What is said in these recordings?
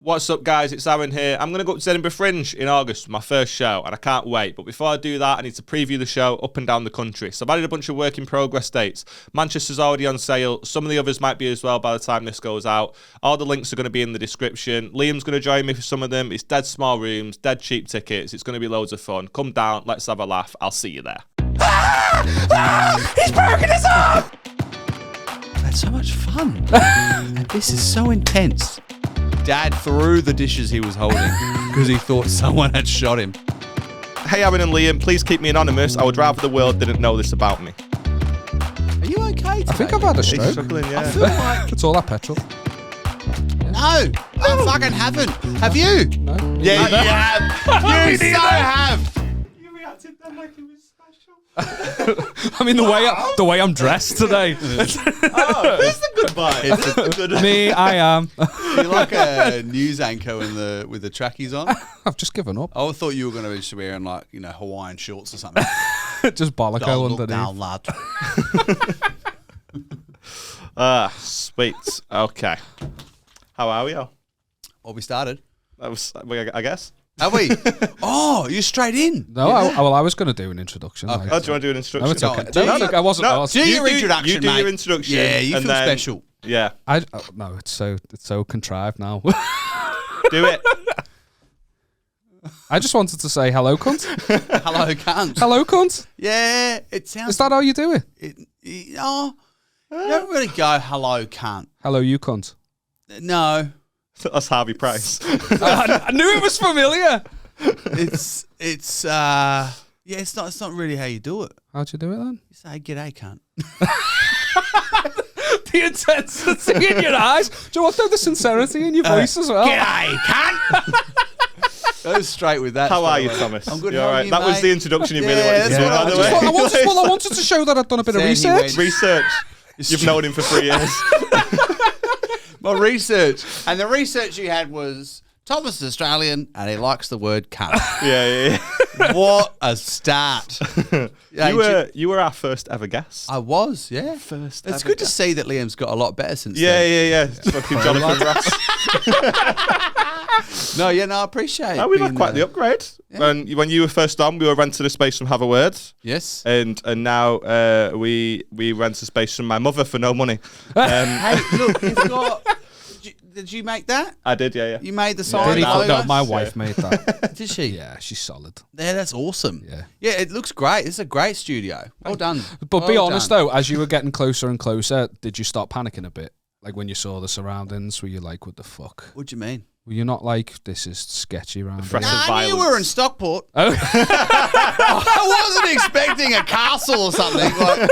What's up, guys? It's Aaron here. I'm going to go up to Edinburgh Fringe in August for my first show, and I can't wait. But before I do that, I need to preview the show up and down the country. So I've added a bunch of work in progress dates. Manchester's already on sale. Some of the others might be as well by the time this goes out. All the links are going to be in the description. Liam's going to join me for some of them. It's dead small rooms, dead cheap tickets. It's going to be loads of fun. Come down, let's have a laugh. I'll see you there. He's broken his arm! That's so much fun. And this is so intense. Dad threw the dishes he was holding because he thought someone had shot him. Hey, Aaron and Liam, please keep me anonymous. I would rather the world didn't know this about me. Are you okay today? I think I've had a stroke. He's struggling, yeah. I feel like... It's all that petrol. No, I fucking haven't. Have you? No. Yeah, you have. You so have. You reacted then like it was special. I mean, the way I'm dressed today. There's the good vibe. Me, I am. You're like a news anchor with the trackies on. I've just given up. I thought you were going to be wearing like, Hawaiian shorts or something. Just bolloco Don't look underneath. down, lad. Sweet. Okay. How are we all? Well, we started. I guess. Have we? Oh, you're straight in. No, I was going to do an introduction. Okay. Oh, do you want to do an introduction? No, it's okay. Do No, you? look, I wasn't. No, I was, Do your introduction, You do mate. your introduction. Yeah, you and feel then- special. Yeah. no, it's so contrived now. Do it. I just wanted to say hello, cunt. Hello, cunt. Hello, cunt. Yeah, it sounds... Is that how you do it? you don't really go, hello, cunt. Hello, you cunt. No. That's Harvey Price. I knew it was familiar. It's not really how you do it. How'd you do it then? You say, g'day, cunt. The intensity in your eyes. Do you want the sincerity in your voice as well? G'day, cunt. Go straight with that. How are you, away. Thomas? I'm good. You how all are right? you, That was mate? the introduction you really Yeah, wanted to that's do, what by I the was- way. I wanted to show that I'd done a bit of Said he research. went- Research. You've known him for 3 years. My research. And the research you had was Thomas is Australian and he likes the word cunt. Yeah. What a start. You were our first ever guest. I was, yeah. First It's ever good to guest. see that Liam's got a lot better since then. Yeah. Fucking Jonathan Ross. No, I appreciate it. We've had being quite there. the upgrade. When you were first on, we were renting a space from Have a Word. Yes. And now we rent a space from my mother for no money. Hey, look, you've got... Did you make that? I did, yeah. You made the Did sign he? logo? No, my wife made that. Did she? Yeah, she's solid. Yeah, that's awesome. Yeah. Yeah, it looks great. It's a great studio. Well done. But be Well honest done. though, as you were getting closer and closer, did you start panicking a bit? Like when you saw the surroundings, were you like, what the fuck? What do you mean? Were you not like, this is sketchy around here? Threat Nah, of I knew we violence. were in Stockport. Oh. I wasn't expecting a castle or something. Like,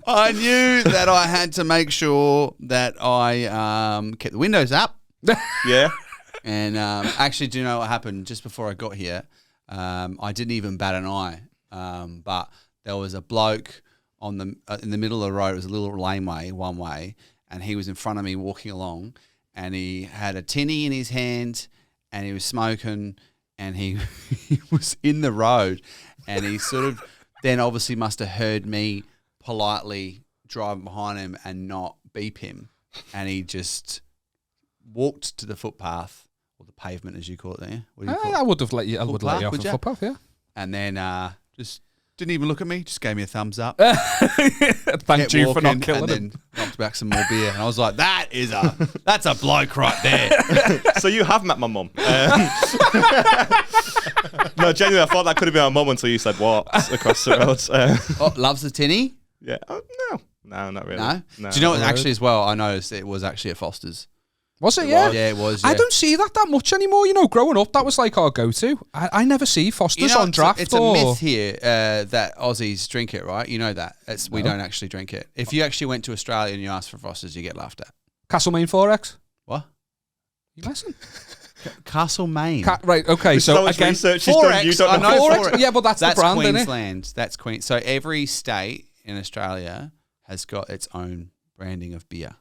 I knew that I had to make sure that I kept the windows up. Yeah. And actually, do you know what happened just before I got here? I didn't even bat an eye. But there was a bloke on in the middle of the road. It was a little laneway, one way, and he was in front of me walking along, and he had a tinny in his hand, and he was smoking, and he was in the road, and he sort of then obviously must have heard me politely driving behind him and not beep him, and he just walked to the footpath, or the pavement as you call it there. What do you call it? I would have let you. I would let you off Would a ya? footpath, yeah. And then just didn't even look at me, just gave me a thumbs up. Thanked Kept you for walking, not killing and him. then knocked back some more beer. And I was like, that's a bloke right there. So you have met my mum. No, genuinely, I thought that could have been my mum until you said what across the road. Oh, loves the tinny? Yeah. Oh, no, not really. No? No. Do you know what, actually as well, I noticed it was actually at Foster's. Was it? Yeah. Yeah, it was. Yeah. I don't see that much anymore. You know, growing up, that was like our go-to. I never see Foster's on draft. It's a myth here that Aussies drink it, right? You know that. We don't actually drink it. If you actually went to Australia and you asked for Foster's, you get laughed at. Castlemaine 4X. What? You listen. Castlemaine. Right. Okay. So So much again, research he's done, you 4X, don't I know. know 4X. Yeah, but that's the brand, innit? Queensland. That's Queen. So every state in Australia has got its own branding of beer.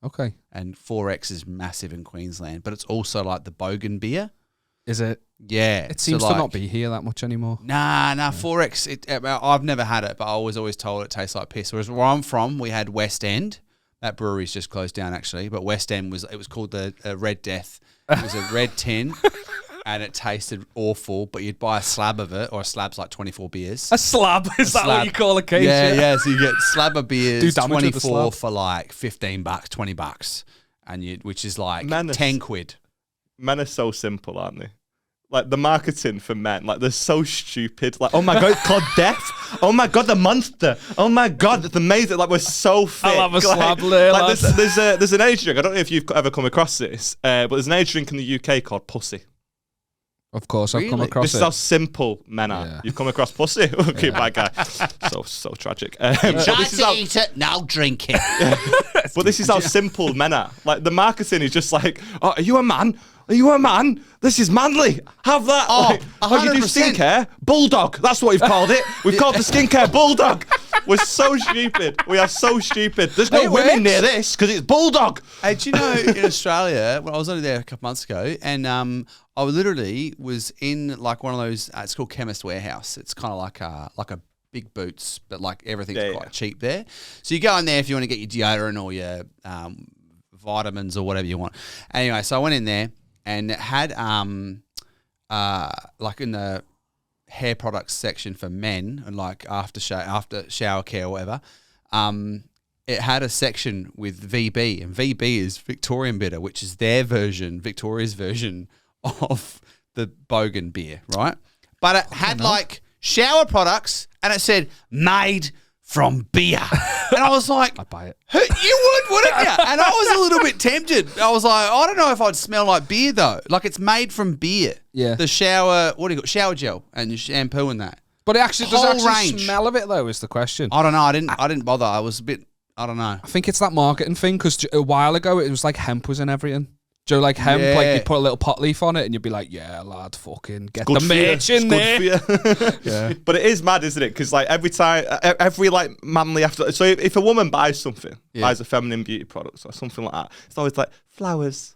Okay. And 4X is massive in Queensland, but it's also like the Bogan beer. Is it? Yeah. It seems to not be here that much anymore. Nah, 4X, I've never had it, but I was always told it tastes like piss. Whereas where I'm from, we had West End, That brewery's just closed down actually, but West End was called the Red Death. It was a red tin. And it tasted awful, but you'd buy a slab of it, or a slab's like 24 beers. A slab? Is that what you call a case? Yeah. So you get slab of beers, 24 for for like $15, $20, and which is like 10 quid. Men are so simple, aren't they? Like the marketing for men, like they're so stupid. Like, oh my god, it's called Death. Oh my god, the monster. Oh my god, it's amazing. Like we're so fit. I'll have a slab, like there's an age drink. I don't know if you've ever come across this, but there's an age drink in the UK called Pussy. Of course, I've come across this it. This is how simple men are. Yeah. You've come across Pussy? Okay, bad guy. So tragic. Try to eat it, now drink it. But this is how simple men are. Like, the marketing is just like, oh, are you a man? Are you a man? This is manly. Have that. Oh, like, you do skincare? Bulldog. That's what we've called it. We've called the skincare Bulldog. We're so stupid. We are so stupid. There's no women near this because it's Bulldog. Hey, do you know in Australia, when I was only there a couple months ago, and I literally was in like one of those, it's called Chemist Warehouse. It's kind of like a big Boots, but like everything's quite cheap there. So you go in there if you want to get your deodorant or your vitamins or whatever you want. Anyway, so I went in there and it had like in the hair products section for men and like after shower care or whatever, it had a section with VB, and VB is Victorian Bitter, which is their version, Victoria's version of the Bogan beer, right? But it had like shower products and it said made from beer. And I was like, I'd buy it. You wouldn't you? And I was a little bit tempted. I was like, I don't know if I'd smell like beer though. Like it's made from beer. Yeah. The shower, what do you got? Shower gel and shampoo and that. But it actually does Whole actually range. smell of it though, is the question. I don't know. I didn't bother. I was a bit, I don't know. I think it's that marketing thing because a while ago it was like hemp was in everything. Joe, like hemp, like you put a little pot leaf on it and you'd be like, yeah, lad, fucking get the merch in there. Yeah. But it is mad, isn't it? Because like every time, every like manly after, so if a woman buys something, buys a feminine beauty product or something like that, it's always like flowers.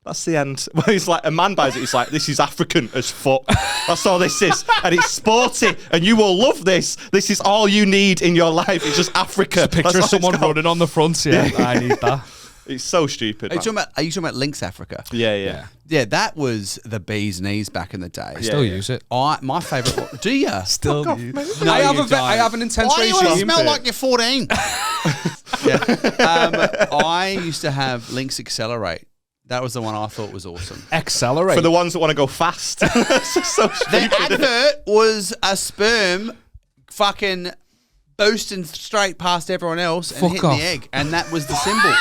That's the end. When it's like a man buys it, it's like, this is African as fuck. That's all this is. And it's sporty and you will love this. This is all you need in your life. It's just Africa. Just a picture of someone running on the front. Yeah, I need that. It's so stupid. Are you talking about Lynx Africa? Yeah. Yeah, that was the bee's knees back in the day. I still use it. My favourite. Do you? Still use it. No, I have an intense Why do regime. you smell like you're 14? Yeah. I used to have Lynx Accelerate. That was the one I thought was awesome. Accelerate. For the ones that want to go fast. That's just so stupid. The advert was a sperm fucking boosting straight past everyone else and hitting the egg. And that was the symbol.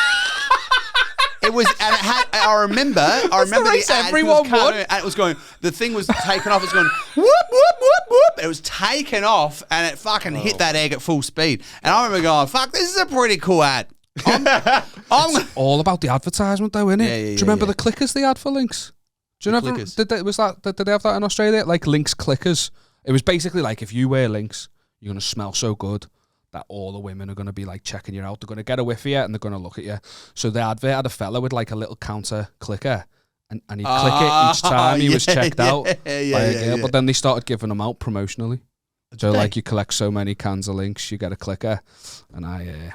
It was, and it had. I remember the ad. Everyone won. And it was going. The thing was taken off. It's going whoop whoop whoop whoop. It was taken off, and it fucking hit that egg at full speed. And I remember going, "Fuck, this is a pretty cool ad." It's all about the advertisement, though, isn't it? Yeah, Do you remember the clickers they had for Lynx? Do you know? Clickers. Did they have that in Australia? Like Lynx clickers. It was basically like if you wear Lynx, you're gonna smell so good that all the women are going to be like checking you out. They're going to get a whiff of you and they're going to look at you. So the advert had a fella with like a little counter clicker and he'd click it each time he was checked out by a girl. But then they started giving them out promotionally. So like you collect so many cans of Lynx, you get a clicker. And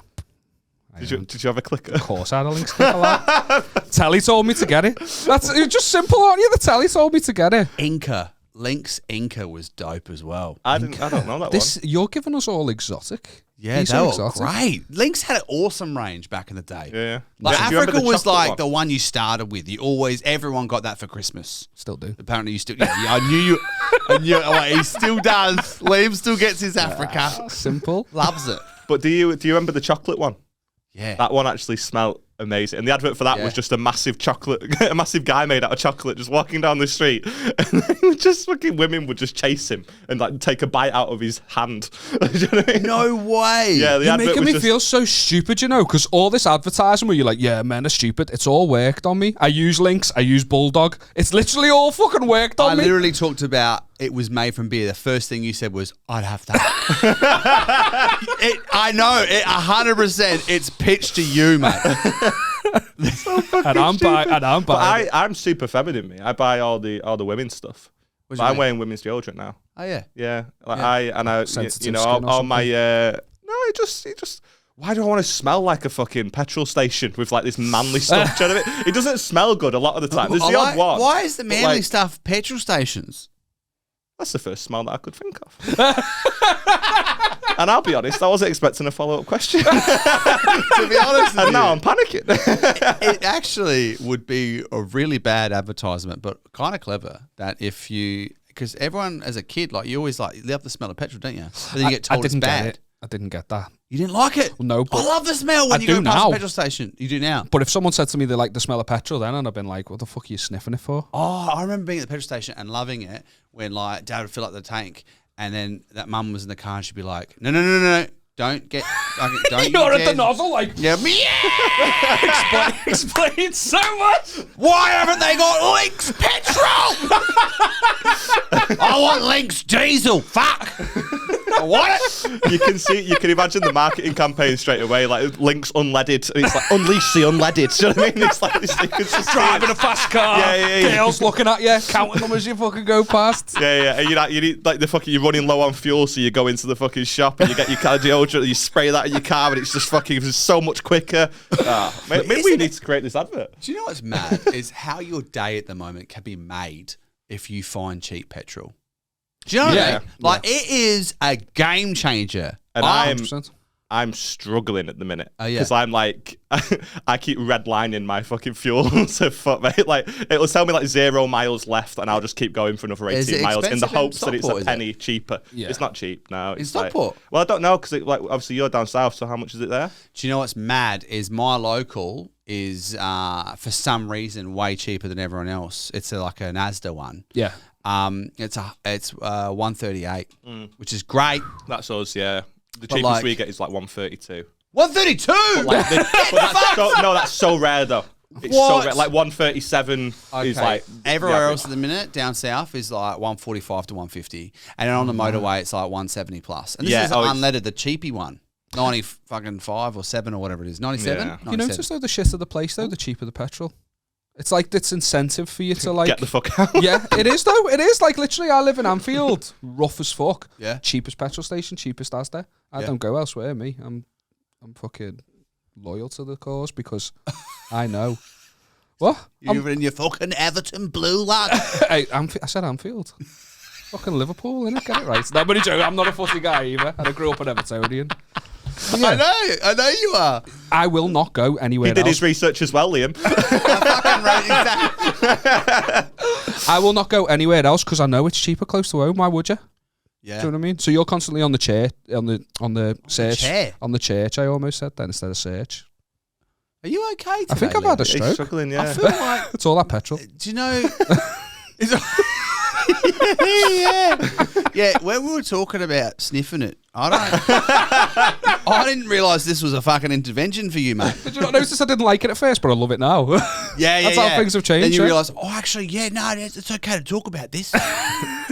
Did you have a clicker? Of course I had a Lynx clicker. Like. Telly told me to get it. It's just simple, aren't you? The Telly told me to get it. Inca. Lynx Inca was dope as well. I don't know that one. You're giving us all exotic. Yeah, they were great. Lynx had an awesome range back in the day. Yeah. Like Do you remember Africa the was chocolate like one? the one you started with. Everyone got that for Christmas. Still do. Apparently you still, I knew you, he still does. Liam still gets his Africa. Simple. Loves it. But do you remember the chocolate one? Yeah. That one actually smelled amazing. And the advert for that was just a massive guy made out of chocolate just walking down the street. And then just fucking women would just chase him and like take a bite out of his hand. Do you know what I mean? No way. Yeah, the You're advert making was me just, feel so stupid, you know, because all this advertising where you're like, yeah, men are stupid, it's all worked on me. I use Lynx, I use Bulldog. It's literally all fucking worked on me. I literally talked about it was made from beer. The first thing you said was, I'd have that. I know, 100%. It's pitched to you, mate. And I'm buying it. I'm super feminine, me. I buy all the women's stuff. But I'm wearing women's deodorant now. Oh yeah. Yeah. Like Sensitive you know, skin or all my no, it just why do I want to smell like a fucking petrol station with like this manly stuff? Do you know what I mean? It doesn't smell good a lot of the time. There's the odd one. Why is the manly like, stuff petrol stations? That's the first smell that I could think of. And I'll be honest, I wasn't expecting a follow-up question. To be honest with And you, now I'm panicking. it actually would be a really bad advertisement, but kind of clever that if you, because everyone as a kid, like you always like, you love the smell of petrol, don't you? But then you get told it's bad. I didn't get that. You didn't like it? No, but I love the smell when you go past a petrol station. You do now. But if someone said to me they like the smell of petrol, then I'd have been like, what the fuck are you sniffing it for? Oh, I remember being at the petrol station and loving it when like Dad would fill up the tank and then that mum was in the car and she'd be like, no. Don't get. Don't You're at the nozzle, like. Yeah. Explain so much. Why haven't they got Lynx petrol? I want Lynx diesel. Fuck. I want it. You can imagine the marketing campaign straight away, like Lynx unleaded. And it's like unleash the unleaded. Do you know what I mean? It's like this, you can just Driving a fast car. Yeah. Girls looking at you, counting them as you fucking go past. Yeah. And you need like you're running low on fuel, so you go into the fucking shop and you get your car deodorant, you spray that in your car, and it's just fucking so much quicker. Maybe we need to create this advert. Do you know what's mad is how your day at the moment can be made if you find cheap petrol. Do you know what I mean? Like it is a game changer. And 100%. I'm struggling at the minute because I'm like I keep redlining my fucking fuel. So fuck, mate. Like it'll tell me like 0 miles left, and I'll just keep going for another 18 miles in the hopes that it's a penny cheaper. Yeah. It's not cheap. No, it's Stockport. Like, well, I don't know because like obviously you're down south. So how much is it there? Do you know what's mad is my local is for some reason way cheaper than everyone else. It's like an Asda one. Yeah. It's 138, which is great. That's us. Yeah. The cheapest like, we get is like 132. 132? That's so rare though. It's so rare. Like 137 is like everywhere else at the minute down south is like 145 to 150, and then on the motorway it's like 170 plus. And this is unleaded, the cheapy one, 95 or 7 or whatever it is, 97. Yeah. You notice though the shitter the place though, the cheaper the petrol. It's like it's incentive for you to like get the fuck out. Yeah, it is though. It is like literally. I live in Anfield, rough as fuck. Yeah, cheapest petrol station, cheapest Asda. I don't go elsewhere. Me, I'm fucking loyal to the cause because I know. What? You're in your fucking Everton blue, lad. Hey, I said Anfield. Fucking Liverpool, innit? Get it right. Nobody joke. I'm not a fussy guy either, and I grew up an Evertonian. Yeah. I know you are. I will not go anywhere else. He did his research as well, Liam. I will not go anywhere else because I know it's cheaper close to home. Why would you? Yeah. Do you know what I mean? So you're constantly on the chair, on the search. On the church, I almost said that instead of search. Are you okay today, I think I've had a stroke. He's struggling, yeah. I feel like... It's all that petrol. Do you know... Yeah, when we were talking about sniffing it, I didn't realise this was a fucking intervention for you, mate. Did you not notice I didn't like it at first, but I love it now? That's how things have changed. Then you realise, actually, it's okay to talk about this.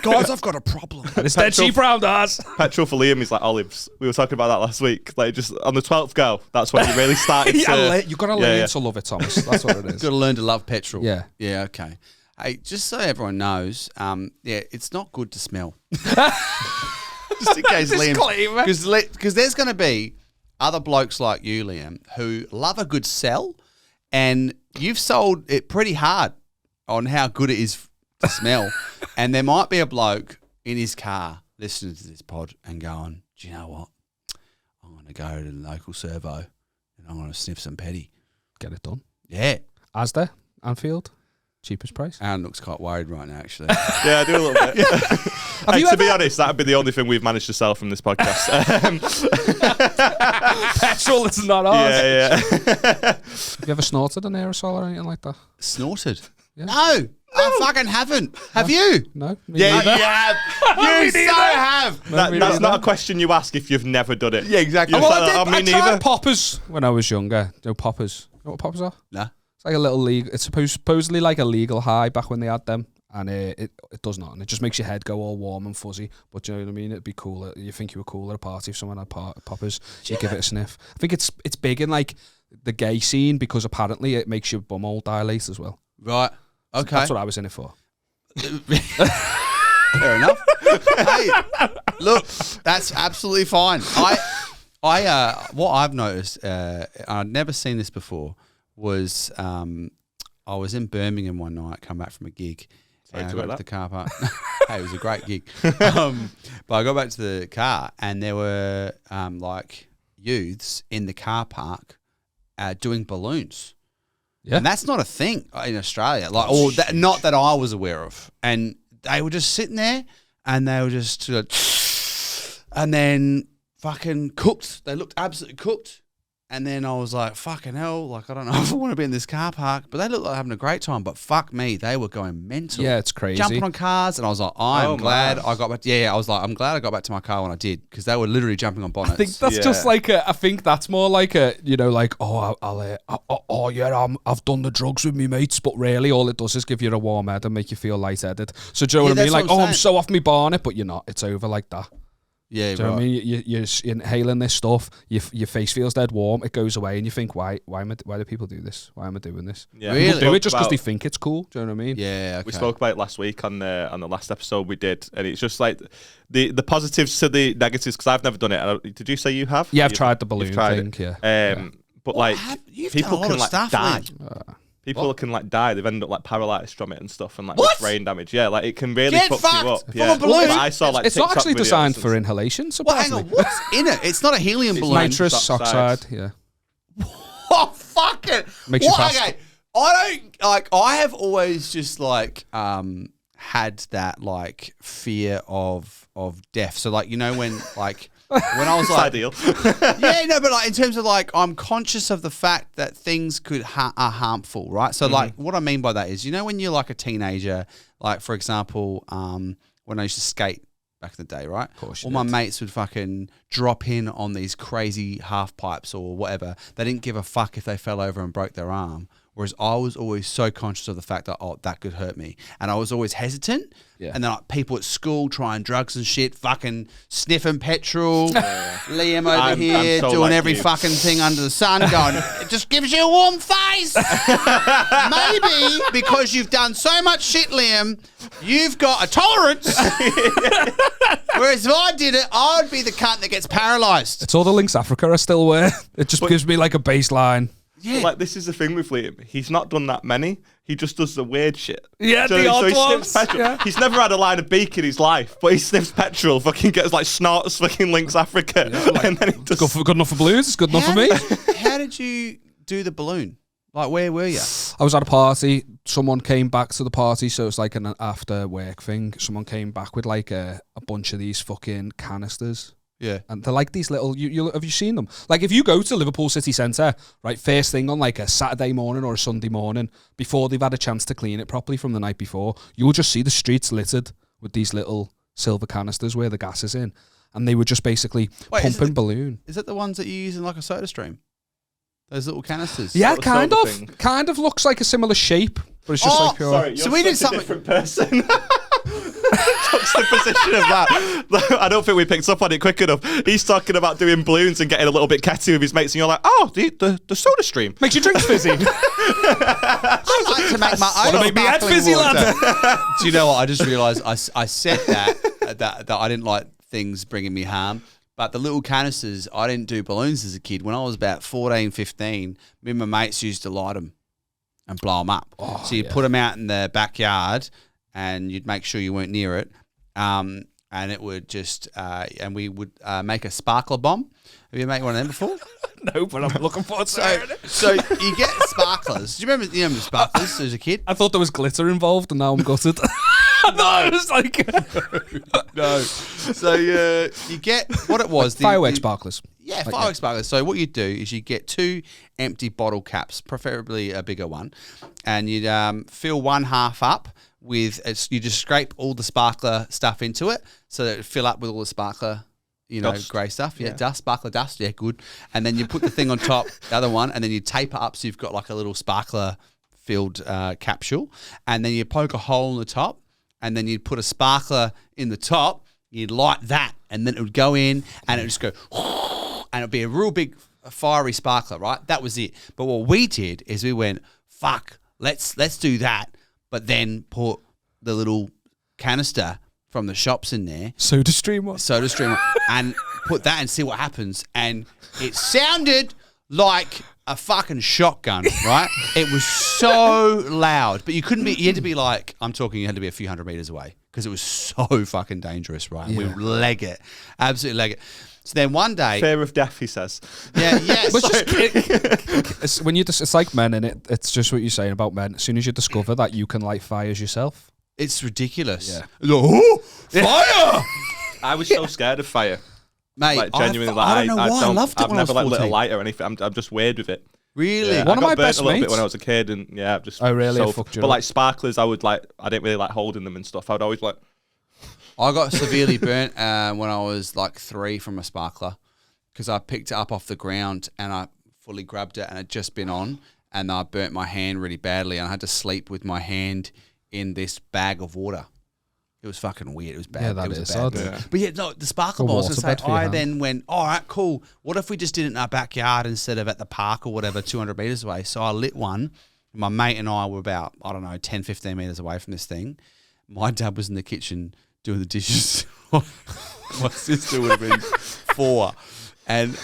Guys, I've got a problem. And it's dead cheap round us. Petrol for Liam is like olives. We were talking about that last week. Like just on the 12th go, that's when you really started to... You've got to learn to love it, Thomas. That's what it is. You've got to learn to love petrol. Yeah. Yeah, okay. Hey, just so everyone knows, it's not good to smell. Just in case, Liam, because there's going to be other blokes like you, Liam, who love a good sell, and you've sold it pretty hard on how good it is to smell. And there might be a bloke in his car listening to this pod and going, "Do you know what? I'm going to go to the local servo and I'm going to sniff some petty. Get it done." Yeah, Asda, Anfield. Cheapest price. Aaron looks quite worried right now, actually. Yeah, I do a little bit. To be honest, that would be the only thing we've managed to sell from this podcast. Petrol, it's not ours. Yeah. Have you ever snorted an aerosol or anything like that? Snorted? Yeah. No, I fucking haven't. Have you? No. Yeah, you have. You so have. That's not a question you ask if you've never done it. Yeah, exactly. I tried poppers when I was younger. No poppers. You know what poppers are? Nah. It's like a little legal. It's supposedly like a legal high back when they had them, and it does not, and it just makes your head go all warm and fuzzy. But do you know what I mean? It'd be cool. You think you were cool at a party if someone had poppers. You give it a sniff. I think it's big in like the gay scene because apparently it makes your bumhole dilate as well. Right. Okay. So that's what I was in it for. Fair enough. Hey, look, that's absolutely fine. What I've noticed, I'd never seen this before, was I was in Birmingham one night, come back from a gig, and I got to the car park. Hey, it was a great gig. But I got back to the car, and there were like youths in the car park doing balloons. Yeah, and that's not a thing in Australia, like, or not that I was aware of. And they were just sitting there, and they were just, and then fucking cooked. They looked absolutely cooked. And then I was like, fucking hell, like, I don't know if I want to be in this car park. But they looked like having a great time. But fuck me, they were going mental. Yeah, it's crazy. Jumping on cars. And I was like, I'm glad I got back. I was like, I'm glad I got back to my car when I did. Because they were literally jumping on bonnets. I think that's just like I think that's more like a, you know, like, I've done the drugs with me mates. But really, all it does is give you a warm head and make you feel lightheaded. So do you know what I mean? Like, I'm so off me barnet, but you're not. It's over like that. Yeah, do you know what I mean? You're inhaling this stuff. Your face feels dead warm. It goes away, and you think, why do people do this? Why am I doing this? Yeah, really? People do it just because they think it's cool. Do you know what I mean? Yeah, okay. We spoke about it last week on the last episode we did, and it's just like the positives to the negatives. Because I've never done it. Did you say you have? Yeah, I've tried the balloon thing. Yeah. But like people can like die. People can like die. They've ended up like paralyzed from it and stuff, and like brain damage. Yeah, like it can really fuck you up. Yeah, balloon. I saw like it's not actually designed for inhalation. Well, hang on, what's in it? It's not a helium balloon. Nitrous oxide. Yeah. Oh fuck it! Makes you fast. Okay, I don't like. I have always just like had that like fear of death. So like, you know, when like. When I was like, ideal. Yeah, no, but like in terms of like, I'm conscious of the fact that things are harmful, right? So like, what I mean by that is, you know, when you're like a teenager, like for example, when I used to skate back in the day, right? Of course, all my mates would fucking drop in on these crazy half pipes or whatever. They didn't give a fuck if they fell over and broke their arm. Whereas I was always so conscious of the fact that, that could hurt me. And I was always hesitant. Yeah. And then like, people at school trying drugs and shit, fucking sniffing petrol. Liam over here doing like every fucking thing under the sun going, it just gives you a warm face. Maybe because you've done so much shit, Liam, you've got a tolerance. Whereas if I did it, I would be the cunt that gets paralysed. It's all the Lynx Africa I still wear. It just gives me like a baseline. Yeah. Like, this is the thing with Liam. He's not done that many. He just does the weird shit. Yeah, the odd ones. Yeah. He's never had a line of beak in his life, but he sniffs petrol, fucking gets like snorts fucking Lynx Africa. Yeah, like, and then he does... Good enough for blues, it's good enough for me. How did you do the balloon? Like, where were you? I was at a party. Someone came back to the party, so it's like an after work thing. Someone came back with like a bunch of these fucking canisters. Yeah. And they're like these little, have you seen them? Like if you go to Liverpool city centre, right, first thing on like a Saturday morning or a Sunday morning, before they've had a chance to clean it properly from the night before, you'll just see the streets littered with these little silver canisters where the gas is in. And they were just basically pumping balloon. Is it the ones that you use in like a soda stream? Those little canisters? Yeah, kind of. Kind of looks like a similar shape, but it's just like pure. Sorry, so we did something. Different person. Juxtaposition of that. I don't think we picked up on it quick enough. He's talking about doing balloons and getting a little bit catty with his mates, and you're like, oh, the soda stream makes your drinks fizzy. I like to make my own make me head fizzy, lad. Do you know what? I just realised I said that I didn't like things bringing me harm. But the little canisters, I didn't do balloons as a kid. When I was about 14, 15, me and my mates used to light them and blow them up. Oh, so you'd put them out in the backyard and you'd make sure you weren't near it. And it would just, and we would make a sparkler bomb. Have you made one of them before? No, but I'm looking forward to it. So you get sparklers. Do you remember sparklers as a kid? I thought there was glitter involved and now I'm gutted. No, it was like no. So you get what it was. Fireworks sparklers. Yeah, like fireworks sparklers. So what you do is you get 2 empty bottle caps, preferably a bigger one, and you'd fill one half up with. You just scrape all the sparkler stuff into it, so that it'd fill up with all the sparkler. Dust. Grey stuff. Yeah, dust, sparkler dust. Yeah, good. And then you put the thing on top, the other one, and then you tape it up so you've got like a little sparkler filled capsule, and then you poke a hole in the top. And then you'd put a sparkler in the top, you'd light that, and then it would go in, and it would just go, and it'd be a real big fiery sparkler, right? That was it. But what we did is we went, fuck, let's do that, but then put the little canister from the shops in there. Soda stream one. And put that and see what happens. And it sounded like a fucking shotgun, right? It was so loud, but you had to be like, you had to be a few hundred meters away because it was so fucking dangerous, right? And we would leg it, absolutely leg it. So then one day, fear of death, he says. yeah. It's like men, and it's just what you're saying about men. As soon as you discover that you can light fires yourself, it's ridiculous. Yeah. Oh, fire! I was so scared of fire. Mate, Like, genuinely, I don't know why. I loved it I've when I was never lit 14. a light or anything. I'm just weird with it. Really? Yeah, One I of got my burnt best a little mates- bit when I was a kid, and yeah, I've just. Oh, really? I fucked you but up. like sparklers, I didn't really like holding them and stuff. I'd always like. I got severely burnt when I was like 3 from a sparkler because I picked it up off the ground and I fully grabbed it and it had just been on and I burnt my hand really badly and I had to sleep with my hand in this bag of water. It was fucking weird. It was bad. Yeah, that it was is a bad odd. burn. Yeah. But yeah, no, the sparkler A ball, I was going to waterbed say, for your I hand. then went, all right, cool. What if we just did it in our backyard instead of at the park or whatever, 200 metres away? So I lit one. My mate and I were about, 10, 15 metres away from this thing. My dad was in the kitchen doing the dishes. My sister would have been 4. And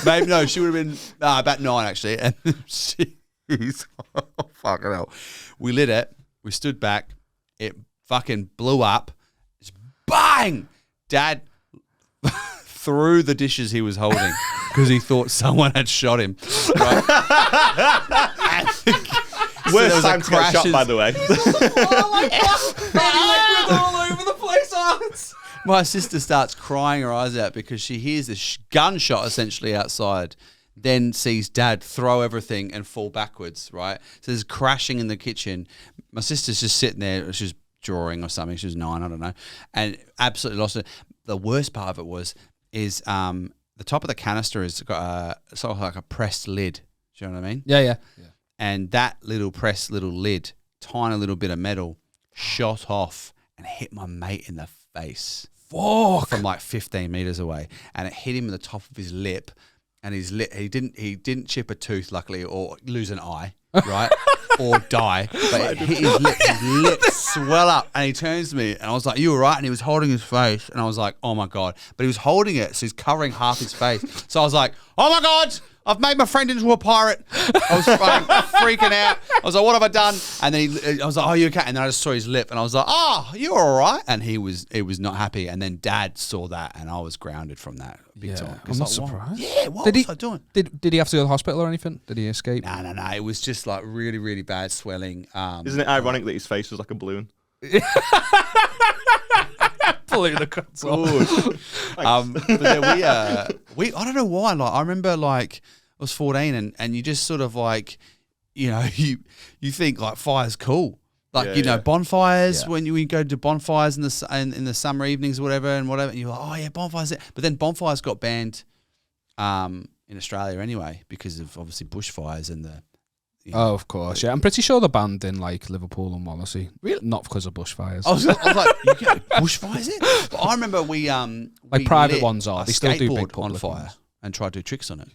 maybe, no, she would have been about 9 actually. And she's, fucking hell. We lit it. We stood back. It fucking blew up. Just bang! Dad threw the dishes he was holding because he thought someone had shot him. Right? Worst time to get shot, by the way. all over the place. My sister starts crying her eyes out because she hears this gunshot essentially outside, then sees Dad throw everything and fall backwards, right? So there's crashing in the kitchen. My sister's just sitting there. She was drawing or something. She was 9, I don't know. And absolutely lost it. The worst part of it is the top of the canister has got sort of like a pressed lid. Do you know what I mean? Yeah. And that little pressed little lid, tiny little bit of metal, shot off and hit my mate in the face. Fuck. From like 15 meters away, and it hit him in the top of his lip, and his lip. He didn't chip a tooth, luckily, or lose an eye, right, or die. But it hit his lip. His lip swell up, and he turns to me, and I was like, "You all right?" And he was holding his face, and I was like, "Oh my god!" But he was holding it, so he's covering half his face. So I was like, "Oh my god! I've made my friend into a pirate." I was freaking out. I was like, "What have I done?" And then I was like, "Oh, you okay?" And then I just saw his lip, and I was like, "Oh, you're all right." And he was not happy. And then Dad saw that, and I was grounded from that big time. I'm not Like, what? surprised. Yeah, what Did was he- I doing? Did he have to go to the hospital or anything? Did he escape? No. It was just like really, really bad swelling. Isn't it ironic that his face was like a balloon? Blew the console. But then we I don't know why. Like I remember, like I was 14, and you just sort of like, you think like fire's cool. Like Yeah, yeah. bonfires Yeah. when you go to bonfires in the summer evenings or whatever, and you're like, oh yeah, bonfires. But then bonfires got banned in Australia anyway because of obviously bushfires and the. Oh, of course. Yeah, I'm pretty sure the banned in like Liverpool and Wallasey. Really? Not because of bushfires. I was like, you get bushfires in? But I remember we Like private ones are. a They still do big skateboard on public fire ones. and tried to do tricks on it.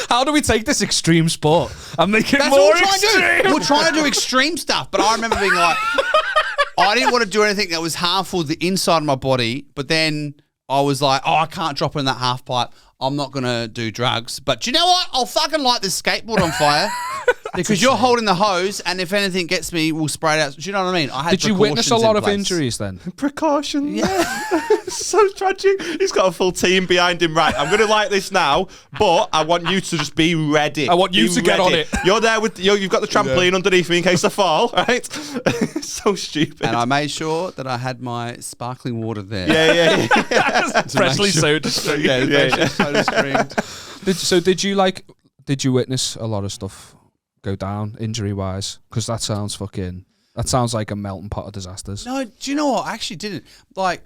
How do we take this extreme sport and make it That's more what we're trying extreme? to do. We're trying to do extreme stuff, but I remember being like, I didn't want to do anything that was harmful to the inside of my body, but then I was like, oh, I can't drop it in that half pipe. I'm not going to do drugs. But do you know what? I'll fucking light this skateboard on fire because you're holding the hose, and if anything gets me, we'll spray it out. Do you know what I mean? I had Did you witness a precautions lot in of place. injuries then? Precaution. Yeah. So tragic. He's got a full team behind him. Right, I'm going to like this now, but I want you to just be ready. I want you Be to get on ready. it. You're there with you've got the trampoline underneath me in case I fall, right? So stupid. And I made sure that I had my sparkling water there. yeah. Freshly soda. Yeah, Yeah. soda streamed. Did you witness a lot of stuff go down injury wise? Because that sounds like a melting pot of disasters. No, do you know what? I actually didn't. Like,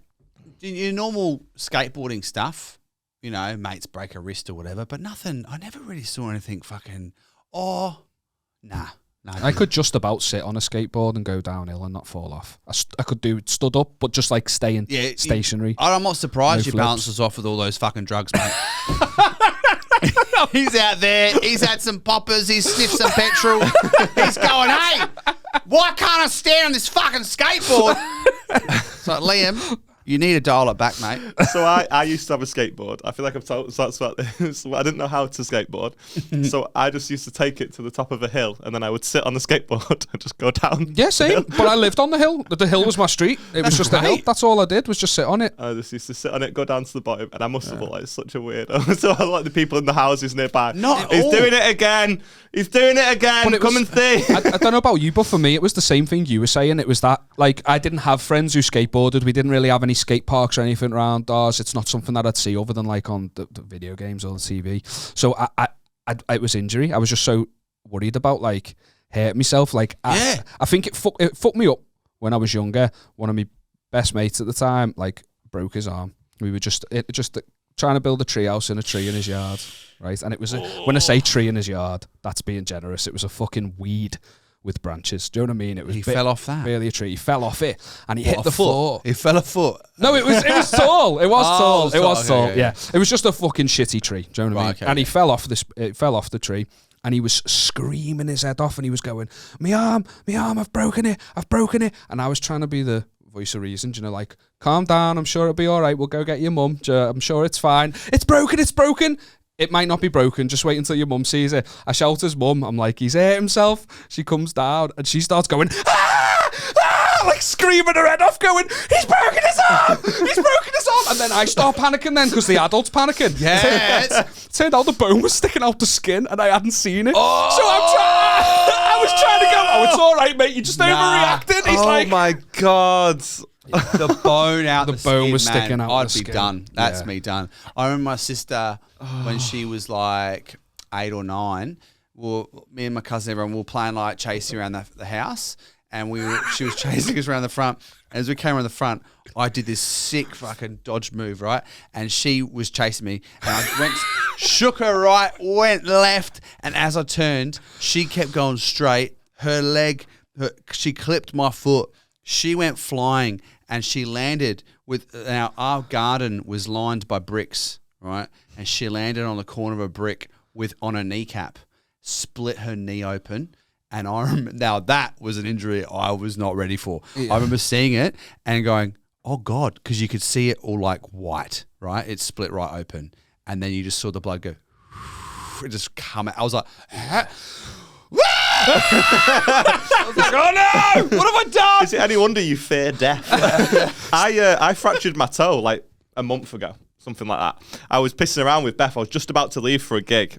your normal skateboarding stuff, mates break a wrist or whatever, but nothing. I never really saw anything fucking, nah. I could just about sit on a skateboard and go downhill and not fall off. I could do it stood up, but just like staying stationary. I'm not surprised No your flips. balance was off with all those fucking drugs, mate. He's out there. He's had some poppers. He's sniffed some petrol. He's going, hey, why can't I stand on this fucking skateboard? It's like, Liam, You need to dial it back, mate. So I used to have a skateboard. I feel like I've talked about this. I didn't know how to skateboard. So I just used to take it to the top of a hill and then I would sit on the skateboard and just go down. Yeah, same. But I lived on the hill. The hill was my street. It was just a hill. That's all I did was just sit on it. I just used to sit on it, go down to the bottom, and I must have looked like such a weirdo. So I like the people in the houses nearby. He's doing it again. He's doing it again. Come and see. I don't know about you, but for me, it was the same thing you were saying. It was that, like, I didn't have friends who skateboarded. We didn't really have any skate parks or anything around ours. It's not something that I'd see other than, like, on the video games or the TV. So it was injury. I was just so worried about, like, hurting myself. Like, I think it fucked me up when I was younger. One of my best mates at the time, like, broke his arm. We were just trying to build a tree house in a tree in his yard, right? And it was when I say tree in his yard, that's being generous. It was a fucking weed with branches. Do you know what I mean? It was fell off that. Really a tree. He fell off it and he hit the floor. He fell a foot. No, it was tall. It was tall. It was tall. Okay. Yeah. It was just a fucking shitty tree. Do you know what I mean? Okay, and he fell off the tree. And he was screaming his head off and he was going, me arm, I've broken it. And I was trying to be the voice of reason, you know, like, calm down, I'm sure it'll be all right, we'll go get your mum, I'm sure it's fine. It's broken. It might not be broken, just wait until your mum sees it. I shout his mum, I'm like, he's hurt himself. She comes down and she starts going, like screaming her head off, going, he's broken his arm. And then I start panicking then, because the adult's panicking. Yes. Turned out the bone was sticking out the skin and I hadn't seen it. So I was trying to go, oh, it's all right, mate, you just overreacted. He's like, oh my God. The bone out the bone skin, was man. sticking out I'd the be skin. done. That's Yeah. me done. I remember my sister, when she was like 8 or 9, me and my cousin, everyone, we were playing like chasing around the house. And she was chasing us around the front. And as we came around the front, I did this sick fucking dodge move, right? And she was chasing me. And I went, shook her right, went left. And as I turned, she kept going straight. Her leg, she clipped my foot. She went flying and she landed with, our garden was lined by bricks, right? And she landed on the corner of a brick on her kneecap, split her knee open. And I remember, now that was an injury I was not ready for. Yeah. I remember seeing it and going, oh God, because you could see it all like white, right? It split right open. And then you just saw the blood go, it just come out. I was like, I was like, oh no, what have I done? Is it any wonder you fear death? I fractured my toe like a month ago. Something like that. I was pissing around with Beth. I was just about to leave for a gig.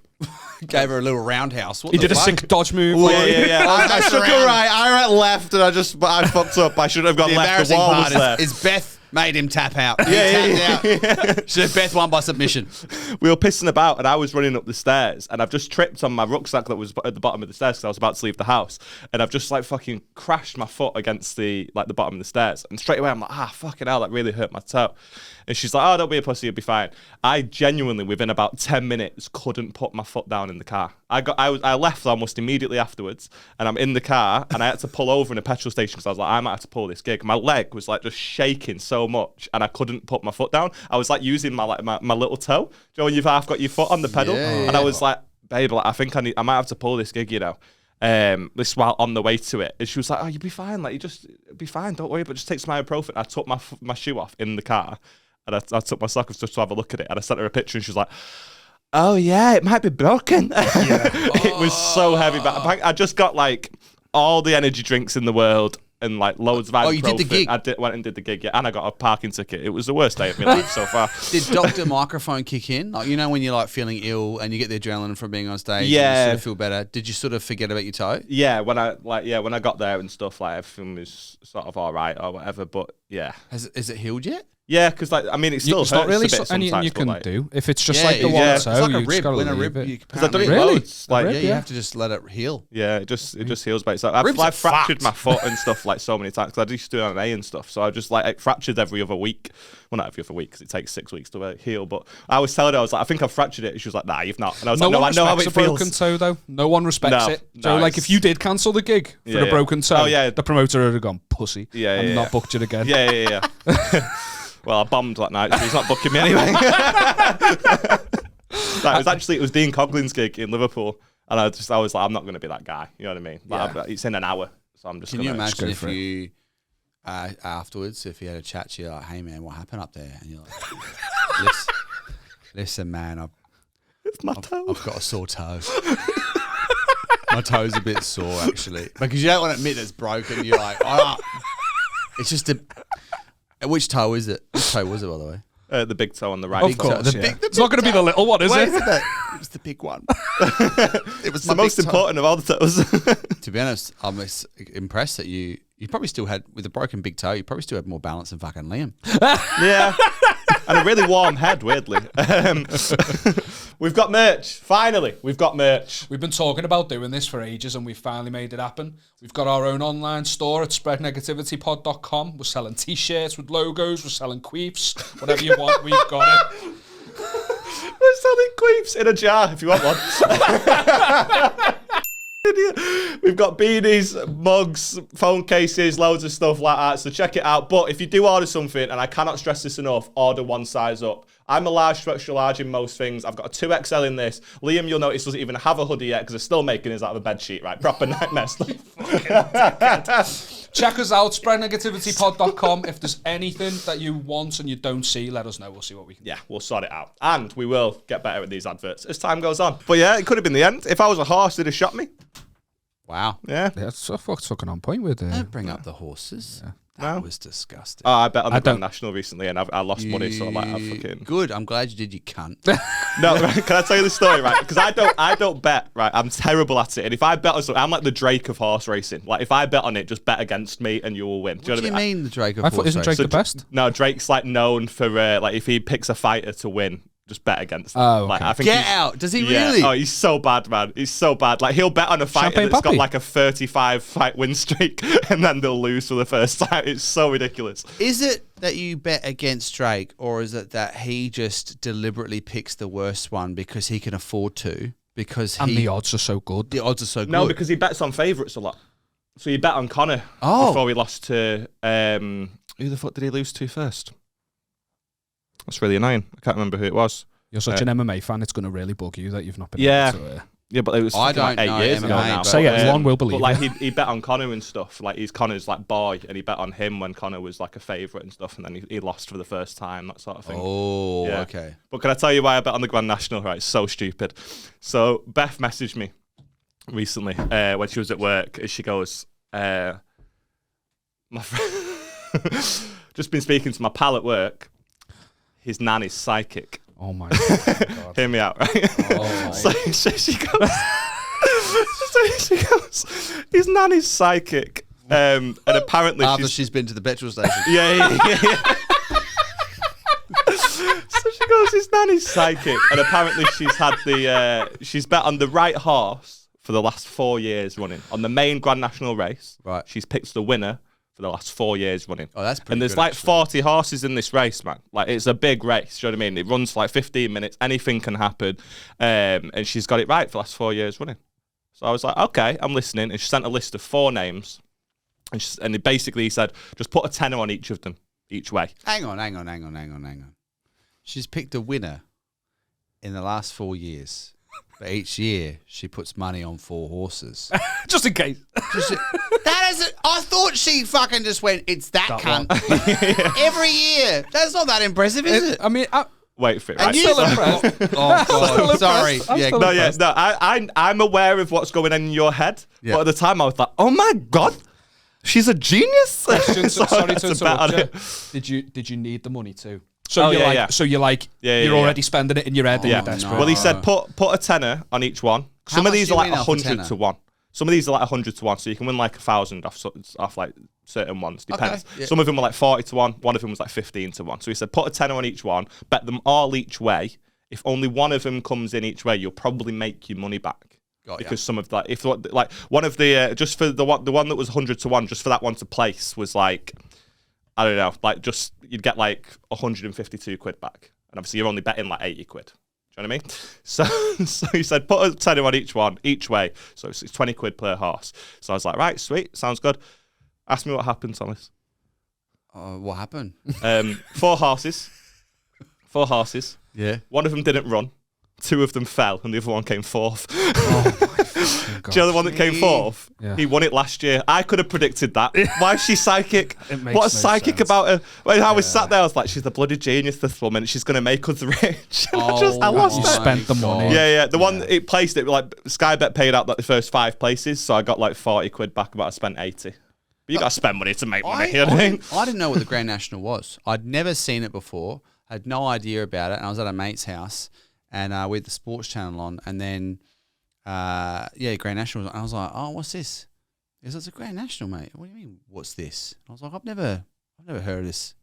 Gave her a little roundhouse. He did a sick dodge move. Yeah. I shook her right. I went left, and I fucked up. I should have gone left. The wall was there. Is Beth made him tap out. Yeah. Beth won by submission. We were pissing about, and I was running up the stairs, and I've just tripped on my rucksack that was at the bottom of the stairs because I was about to leave the house, and I've just like fucking crashed my foot against the bottom of the stairs, and straight away I'm like, fucking hell, that really hurt my toe. And she's like, oh, don't be a pussy, you'll be fine. I genuinely, within about 10 minutes, couldn't put my foot down in the car. I left almost immediately afterwards, and I'm in the car, and I had to pull over in a petrol station because I was like, I might have to pull this gig. My leg was like just shaking so much, and I couldn't put my foot down. I was like using my little toe. Do you know when you've half got your foot on the pedal? Yeah. And I was like, babe, I think I might have to pull this gig, you know. This while on the way to it, and she was like, "Oh, you'll be fine. Like, you'll be fine. Don't worry. But just take some ibuprofen." I took my shoe off in the car, and I took my sock off just to have a look at it. And I sent her a picture, and she was like, "Oh yeah, it might be broken." It was so heavy, but I just got like all the energy drinks in the world and like loads of ibuprofen. Oh, you did the gig? I went and did the gig, yeah, and I got a parking ticket. It was the worst day of my life so far. Did Dr. Microphone kick in? Like, you know when you're like feeling ill and you get the adrenaline from being on stage, yeah, and you sort of feel better. Did you sort of forget about your toe? Yeah, when I got there and stuff, like everything was sort of all right or whatever. But yeah, is it healed yet? Yeah, because like I mean, it still hurts not really a bit anything you can like, do if it's just Yeah, like the yeah. one It's toe. like a You just rib. gotta When a leave rib, it. you because I've done it Really? loads. Like, Yeah, you have to just let it heal. yeah, it just heals by itself. Ribs I've are fractured fucked. my foot and stuff like so many times because I used to do MMA and stuff. So I just like fractured every other week. Well, not every other week because it takes 6 weeks to heal. But I was telling her, I was like, I think I've fractured it. And she was like, Nah, you've not. And I was No like, No, one I know how it respects a broken feels. toe, though. No one respects No, it. no, So, like, it's- if you did cancel the gig for Yeah, the yeah. broken toe, Oh, yeah. the promoter would have gone, pussy. Yeah, and yeah, not yeah. booked it again. Yeah. Well, I bombed that night, so he's not booking me anyway. It was Dean Coughlin's gig in Liverpool, and I was like, I'm not going to be that guy. You know what I mean? Like, Yeah. it's in an hour, so I'm just. Can you gonna imagine go if for it. you afterwards, if he had a chat to you, like, hey man, what happened up there? And you're like, listen man, It's my toe. I've got a sore toe. My toe's a bit sore actually, because you don't want to admit it's broken. You're like, oh, it's just a. Which toe is it? Which toe was it, by the way? The big toe on the right. Of course, The big it's not going to be the little one, is Wait, it? it was the big one. It was It's the most important of all the toes. To be honest, I'm impressed that you probably still had, with a broken big toe, you probably still had more balance than fucking Liam. Yeah. And a really warm head, weirdly. We've got merch. Finally, we've got merch. We've been talking about doing this for ages and we've finally made it happen. We've got our own online store at spreadnegativitypod.com. We're selling t-shirts with logos. We're selling queefs. Whatever you want, we've got it. We're selling queefs in a jar if you want one. We've got beanies, mugs, phone cases, loads of stuff like that, so check it out. But if you do order something, and I cannot stress this enough, order one size up. I'm a large to extra large in most things. I've got a 2XL in this. Liam, you'll notice, doesn't even have a hoodie yet because they're still making his out of a bed sheet, right? Proper nightmare stuff. Check us out, spreadnegativitypod.com. If there's anything that you want and you don't see, let us know. We'll see what we can do. Yeah, we'll sort it out. And we will get better at these adverts as time goes on. But yeah, it could have been the end. If I was a horse, they'd have shot me. Wow. Yeah. Yeah, it's so fucking on point with it. Don't bring up the horses. Yeah. That No. was disgusting. Oh, I bet on the Grand National recently and I lost money, so like I You- fucking... Good. I'm glad you did, you cunt. No, right, can I tell you the story, right? Because I don't bet, right? I'm terrible at it. And if I bet on something, I'm like the Drake of horse racing. Like, if I bet on it, just bet against me and you will win. What do you what I mean? mean the Drake of I thought, horse isn't Drake race? the best? No, Drake's like known for, like, if he picks a fighter to win, just bet against them. Oh, Like, okay. I think Get he's- out. Does he Yeah. really? Oh, he's so bad, man. He's so bad. Like, he'll bet on a fighter Champagne that's got Papi. like a 35 fight win streak and then they'll lose for the first time. It's so ridiculous. Is it that you bet against Drake, or is it that he just deliberately picks the worst one because he can afford to? Because And the odds are so good. the odds are so good. No, because he bets on favourites a lot. So he bet on Connor before he lost to... who the fuck did he lose to first? That's really annoying. I can't remember who it was. You're such an MMA fan, it's going to really bug you that you've not been Yeah. able to... Yeah, but it was I fucking, like don't 8 know years ago MMA, now. but- Say it, one will believe But like you. he bet on Connor and stuff. Like he's Connor's like boy, and he bet on him when Connor was like a favourite and stuff, and then he lost for the first time, that sort of thing. Oh, Yeah. okay. But can I tell you why I bet on the Grand National? Right, it's so stupid. So Beth messaged me recently when she was at work, and she goes, "My friend, just been speaking to my pal at work. His nan is psychic." Oh my God. Hear me out, right? Oh, So she goes, his nan is psychic. And apparently After she's been to the petrol station. yeah. So she goes, his nan is psychic. And apparently she's bet on the right horse for the last 4 years running. On the main Grand National race, Right. she's picked the winner for the last 4 years running. Oh, that's pretty And there's good, like actually. 40 horses in this race, man. Like, it's a big race, do you know what I mean? It runs for like 15 minutes, anything can happen. And she's got it right for the last 4 years running. So I was like, okay, I'm listening. And she sent a list of 4 names. And it basically said, just put a tenner on each of them, each way. Hang on. She's picked a winner in the last 4 years. But each year, she puts money on 4 horses. Just in case. That isn't... I thought she fucking just went, it's that cunt. Every year. That's not that impressive, is it? I mean, Wait for it, And right? you... still impressed. Oh, still God. Sorry. impressed. I'm Yeah, still No, impressed. I'm aware of what's going on in your head. Yeah. But at the time, I was like, oh my God, she's a genius. Question, So I sorry had to bet on interrupt it. you. Did you need the money too? So Oh, you're yeah, like, yeah. so you're like, Yeah, yeah, you're yeah. already spending it in your head and Yeah. you're desperate. Well, he said put a tenner on each one. How Some of much these do are you like win off a 100 tenner? to 1. Some of these are like 100 to 1, so you can win like 1,000 off like certain ones. Depends. Okay, yeah. Some of them were like 40 to 1. One of them was like 15 to 1. So he said put a tenner on each one, bet them all each way. If only one of them comes in each way, you'll probably make your money back. Got ya. Because some of that, if like one of the just for the one that was 100 to 1, just for that one to place was like, I don't know, like just you'd get like 152 quid back, and obviously you're only betting like 80 quid. Do you know what I mean? So he said put a tenner on each one, each way, so it's 20 quid per horse. So I was like, right, sweet, sounds good. Ask me what happened, Thomas. What happened? 4 horses. 4 horses. Yeah. One of them didn't run. 2 of them fell, and the other one came 4th. Oh my fucking God. Do you know the one that came 4th? Yeah. He won it last year. I could have predicted that. Why is she psychic? It makes What's no psychic sense. about her? When I was sat there, I was like, she's the bloody genius, this woman. She's going to make us rich. I lost You it. spent the money. Yeah. The one it placed it, like, Sky Bet paid out like the first 5 places, so I got like 40 quid back, but I spent 80. But you got to spend money to make money. You know what I mean? I didn't know what the Grand National was. I'd never seen it before. I had no idea about it. And I was at a mate's house, and we had the sports channel on, and then Grand National. And I was like, "Oh, what's this?" He goes, "It's a Grand National, mate." What do you mean? What's this? I was like, "I've never heard of this."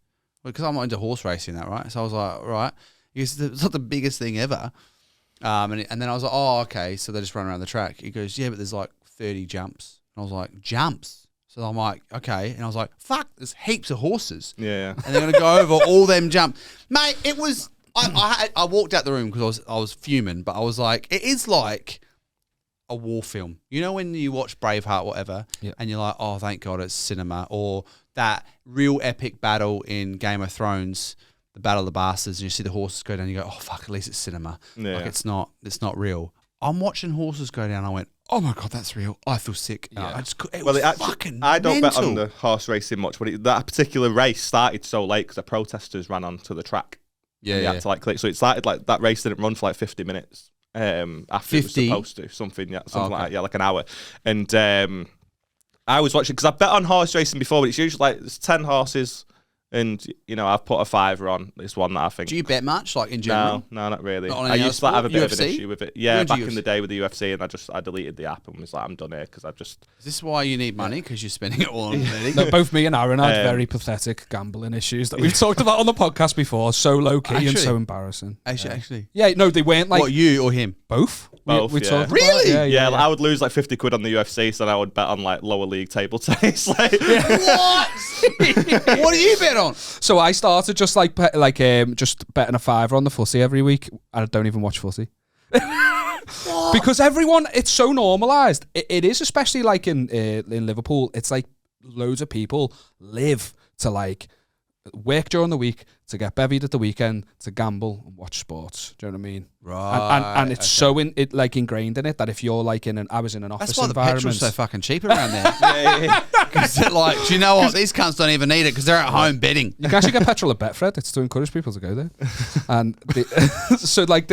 Because I'm not into horse racing, that right? So I was like, "Right." He goes, "It's not the biggest thing ever." And then I was like, "Oh, okay." So they just run around the track. He goes, "Yeah, but there's like 30 jumps." And I was like, "Jumps?" So I'm like, "Okay." And I was like, "Fuck, there's heaps of horses." Yeah. And they're gonna go over all them jumps, mate. It was. I walked out the room because I was fuming, but I was like, it is like a war film. You know when you watch Braveheart, whatever, and you're like, oh, thank God it's cinema, or that real epic battle in Game of Thrones, the Battle of the Bastards, and you see the horses go down, and you go, oh fuck, at least it's cinema. Yeah. Like it's not real. I'm watching horses go down. I went, oh my God, that's real. I feel sick. Yeah. I just, it was fucking I don't bet on mental. the horse racing much, but that particular race started so late because the protesters ran onto the track. Yeah, and you had to like click. So it started like that race didn't run for like 50 minutes after it was 50? supposed to. Something like that, like an hour. And I was watching because I bet on horse racing before, but it's usually like there's 10 horses. And, you know, I've put a $5 on this one that I think. Do you bet much, like in general? No, not really. Not on I any used to other have a bit sport? of an UFC? issue with it. Yeah, You're back into in the UFC? day with the UFC, and I deleted the app and was like, I'm done here because Is this why you need money? Because you're spending it all on betting? No, both me and Aaron had very pathetic gambling issues that we've talked about on the podcast before. So low key and Actually. so embarrassing. Actually. Yeah, no, they weren't like What, you or him? both. Both, we yeah. talked about Really? it. Yeah, like, I would lose like 50 quid on the UFC, so then I would bet on like lower league table tennis. Like, What? What do you bet on? So I started just just betting a $5 on the footy every week. I don't even watch footy. Because everyone, it's so normalised. It is, especially like in Liverpool. It's like loads of people live to like work during the week, to get bevied at the weekend, to gamble and watch sports. Do you know what I mean? Right. And it's so ingrained in it that if you're like I was in an office That's why the environment. petrol's so fucking cheap around there. Because they're like, do you know what? These cunts don't even need it because they're at home betting. You can actually get petrol at Betfred. It's to encourage people to go there. And so like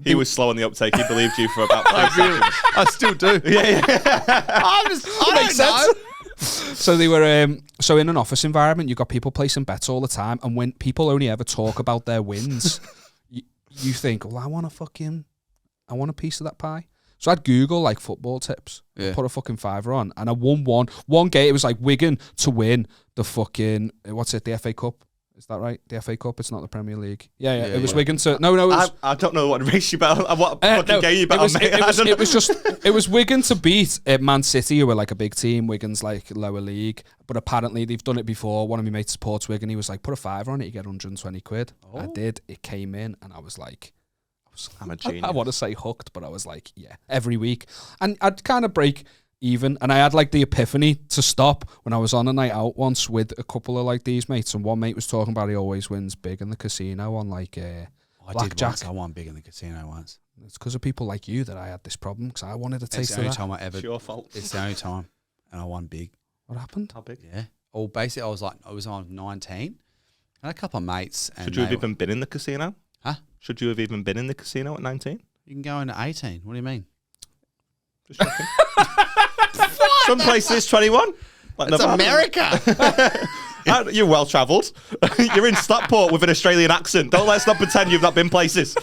he was slow on the uptake. He believed you for about 5 seconds. I still do. I don't know. So they were so in an office environment, you got people placing bets all the time, and when people only ever talk about their wins, you think, well, I want a piece of that pie. So I'd Google like football tips, put a fucking $5 on, and I won one game. It was like Wigan to win the fucking the FA Cup. Is that right? The FA Cup. It's not the Premier League. Yeah. It was Wigan to no. It was, I don't know what race you bet on. What fucking game you bet on, mate. It was Wigan to beat Man City, who were like a big team. Wigan's like lower league, but apparently they've done it before. One of my mates supports Wigan. He was like, put a $5 on it, you get 120 quid. I did. It came in, and I was like, I'm a genius. I want to say hooked, but I was like, yeah, every week, and I'd kind of break even, and I had like the epiphany to stop when I was on a night out once with a couple of like these mates, and one mate was talking about he always wins big in the casino on like blackjack. I won big in the casino once. It's because of people like you that I had this problem, because I wanted a taste It's the of only that. time I ever. It's your fault. It's the only time, and I won big. What happened? How big? Yeah. Well, basically, I was on 19. I had a couple of mates. And Should you have even been in the casino? Huh? Should you have even been in the casino at 19? You can go into 18. What do you mean? Just checking. Some places 21. Like It's Nevada. America. You're well travelled. You're in Stockport with an Australian accent. Don't let's not pretend you've not been places.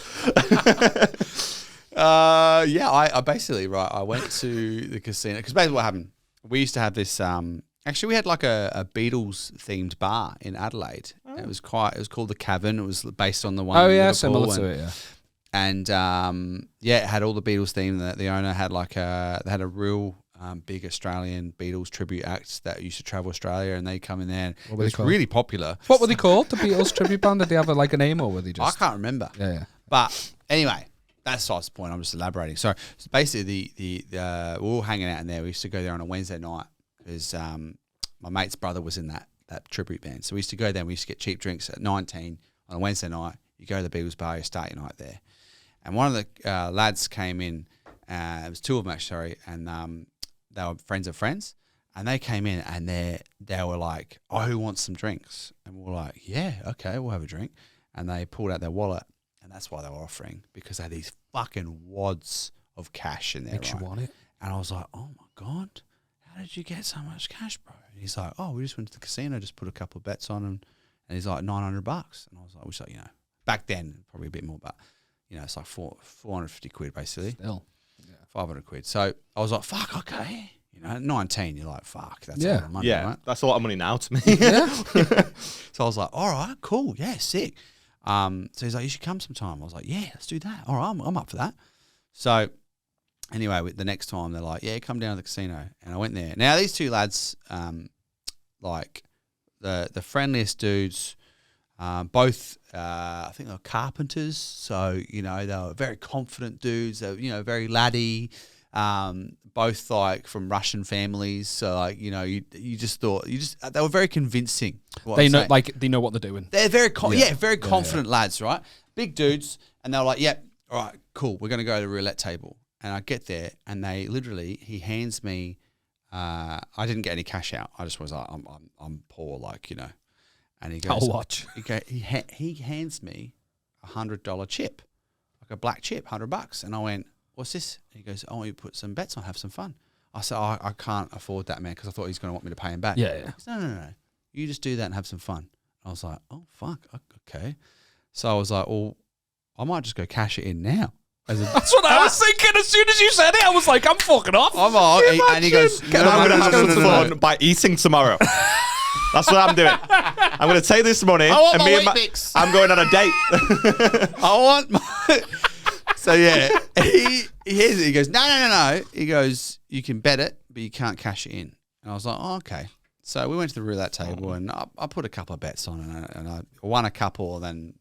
I basically, I went to the casino because basically what happened, we used to have this, actually we had like a Beatles themed bar in Adelaide. It was called the Cavern. It was based on the one in Liverpool, similar to it, yeah. And it had all the Beatles theme. The owner had they had a real big Australian Beatles tribute act that used to travel Australia, and they come in there. And it was really popular. What were they called? The Beatles tribute band? Did they have a name, or were they just? I can't remember. Yeah. But anyway, that's the point. I'm just elaborating. So basically, we were all hanging out in there. We used to go there on a Wednesday night because my mate's brother was in that tribute band. So we used to go there and we used to get cheap drinks at 19 on a Wednesday night. You go to the Beatles bar, you start your night there. And one of the lads came in. It was two of them actually, and they were friends of friends. And they came in and they were like, "Oh, who wants some drinks?" And we were like, "Yeah, okay, we'll have a drink." And they pulled out their wallet, and that's why they were offering, because they had these fucking wads of cash in there. Makes you want it. And I was like, "Oh my God, how did you get so much cash, bro?" And he's like, "Oh, we just went to the casino, just put a couple of bets on, and he's like $900." And I was like, "Which, like, back then probably a bit more, but it's like 450 quid basically, Still, 500 quid." So I was like, "Fuck, okay." 19, you're like, "Fuck, that's a lot of money, right?" That's a lot of money now to me. So I was like, "All right, cool, yeah, sick." So he's like, "You should come sometime." I was like, "Yeah, let's do that. All right, I'm up for that." So anyway, the next time they're like, "Yeah, come down to the casino," and I went there. Now these two lads, like the friendliest dudes, both I think they were carpenters, so they were very confident dudes. They were very laddie. Both like from Russian families, so like you just thought they were very convincing. They know what they're doing. They're very very confident lads, right? Big dudes, and they were like, "Yep, all right, cool. We're gonna go to the roulette table." And I get there, and he hands me. I didn't get any cash out. I just was like, I'm poor, like And he goes, "I'll watch." He hands me $100 chip, like a black chip, $100, and I went, "What's this?" And he goes, "I want you to put some bets on, have some fun." I said, I can't afford that, man, because I thought he was going to want me to pay him back. Yeah. He goes, No. You just do that and have some fun. I was like, "Oh, fuck, okay." So I was like, "Well, I might just go cash it in now." That's what I was thinking. As soon as you said it, I was like, "I'm fucking off." And he goes, I'm going to have some fun by eating tomorrow. That's what I'm doing. I'm going to take this money. I want and my me and Weet-Bix. I'm going on a date. I want my... So yeah, he hears it. He goes, No. He goes, "You can bet it, but you can't cash it in." And I was like, "Oh, okay." So we went to the roulette table, and I put a couple of bets on, and I won a couple. And then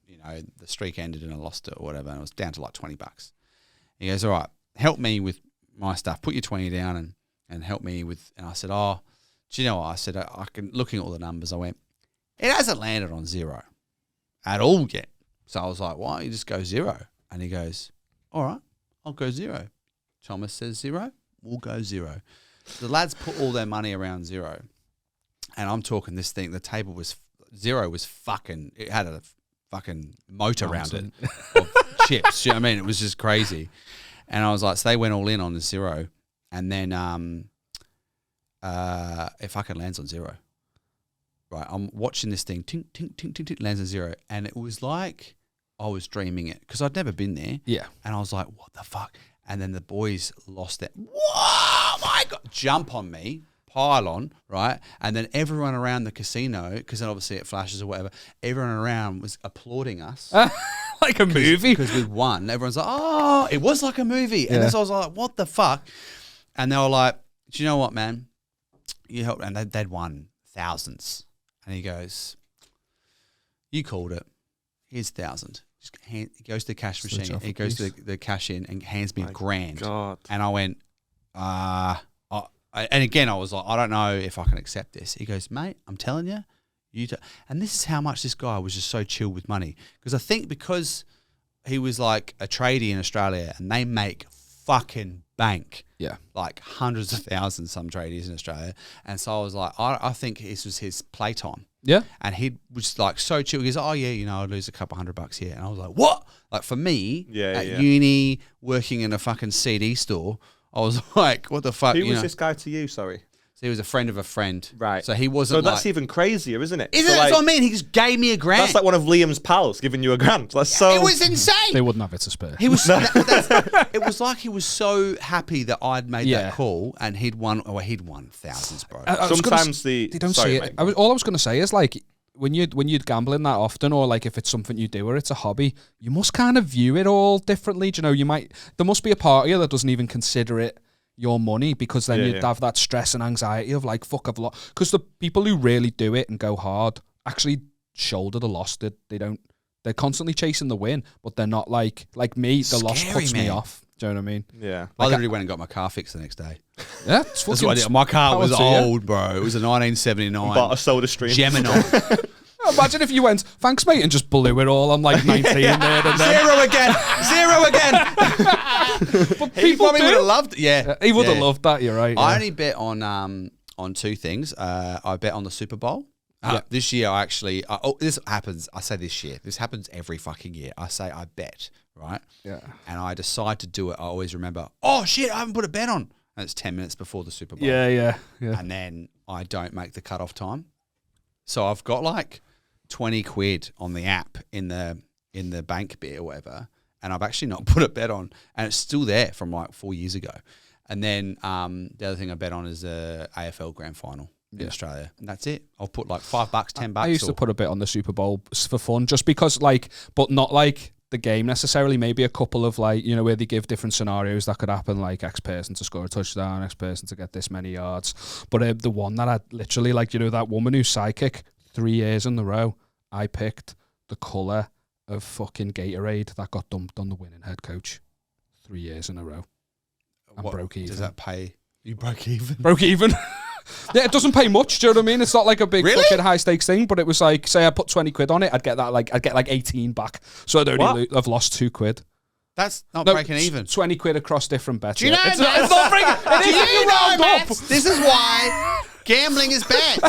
the streak ended, and I lost it or whatever, and it was down to like $20. He goes, "All right, help me with my stuff. Put your 20 down and help me with." And I said, "Oh, do you know what?" I said, I can, looking at all the numbers, I went, "It hasn't landed on zero at all yet." So I was like, "Why don't you just go zero?" And he goes, "All right, I'll go zero." Thomas says zero, we'll go zero. So the lads put all their money around zero. And I'm talking this thing, the table was, zero was fucking, it had a fucking moat around it of chips. You know what I mean? It was just crazy. And I was like, so they went all in on the zero. And then it fucking lands on zero. Right, I'm watching this thing, tink, tink, tink, tink, tink, lands on zero. And it was like I was dreaming it, because I'd never been there. Yeah. And I was like, "What the fuck?" And then the boys lost it. Whoa, my God. Jump on me, pile on, right? And then everyone around the casino, because then obviously it flashes or whatever, everyone around was applauding us. Like a movie. Because we'd won. Everyone's like, "Oh, it was like a movie." And so I was like, "What the fuck?" And they were like, "Do you know what, man? You helped." And they'd won thousands. And he goes, "You called it. Here's 1,000. He goes to the cash machine. He goes to the cash in and hands me $1,000. God. And I went, and again, I was like, "I don't know if I can accept this." He goes, "Mate, I'm telling you, and this is how much this guy was just so chill with money." Because I think because he was like a tradie in Australia, and they make fucking bank. Yeah. Like hundreds of thousands, some tradies in Australia. And so I was like, I think this was his playtime. Yeah. And he was like so chill. He goes, "Oh yeah, I'd lose a couple $100 here." And I was like, "What?" Like for me, at uni, working in a fucking CD store, I was like, "What the fuck?" Who was this guy to you? Sorry. So he was a friend of a friend. Right. So he wasn't. So that's even crazier, isn't it? Isn't it? That's what I mean. He just gave me $1,000. That's like one of Liam's pals giving you $1,000. That's so. It was insane. They wouldn't have it to spare. He was. It was like he was so happy that I'd made that call, and he'd won. Oh, he'd won thousands, bro. Sometimes they don't sorry, see it. All I was going to say is like, when you're gambling that often, or like if it's something you do or it's a hobby, you must kind of view it all differently. Do you know, there must be a part of you that doesn't even consider it your money, because then you'd have that stress and anxiety of like, fuck, I've lost. Because the people who really do it and go hard actually shoulder the loss. They're constantly chasing the win, but they're not like me. The loss cuts me off. Do you know what I mean? Yeah. I literally went and got my car fixed the next day. Yeah, it's fucking. That's what I did. My car was old, bro. It was a 1979 Bought a Soda Stream. Gemini. Imagine if you went, thanks, mate, and just blew it all on like 19 there. And then. Zero again. But He people probably would have do. loved it. Yeah. He would have Yeah. loved that, you're right. I yeah. only bet on two things. I bet on the Super Bowl. Yeah. This year, this happens. I say this year. This happens every fucking year. I say I bet, right? Yeah. And I decide to do it. I always remember, oh, shit, I haven't put a bet on. And it's 10 minutes before the Super Bowl. Yeah. And then I don't make the cutoff time. So I've got like 20 quid on the app in the bank bit or whatever. And I've actually not put a bet on. And it's still there from like 4 years ago. And then the other thing I bet on is the AFL Grand Final in Australia. And that's it. I'll put like $5, $10. I used to put a bit on the Super Bowl for fun, just because, like, but not like the game necessarily. Maybe a couple of, like, you know, where they give different scenarios that could happen, like X person to score a touchdown, X person to get this many yards. But the one that I literally, like, you know, that woman who's psychic 3 years in a row, I picked the colour of fucking Gatorade that got dumped on the winning head coach 3 years in a row. And broke even. Does that pay? You broke even? Broke even. Yeah, it doesn't pay much. Do you know what I mean? It's not like a big fucking high stakes thing, but it was like, say I put 20 quid on it, I'd get like 18 back. So I've lost 2 quid. That's not breaking even. 20 quid across different bets. Do you know, it's not breaking. It is if you round up. This is why gambling is bad.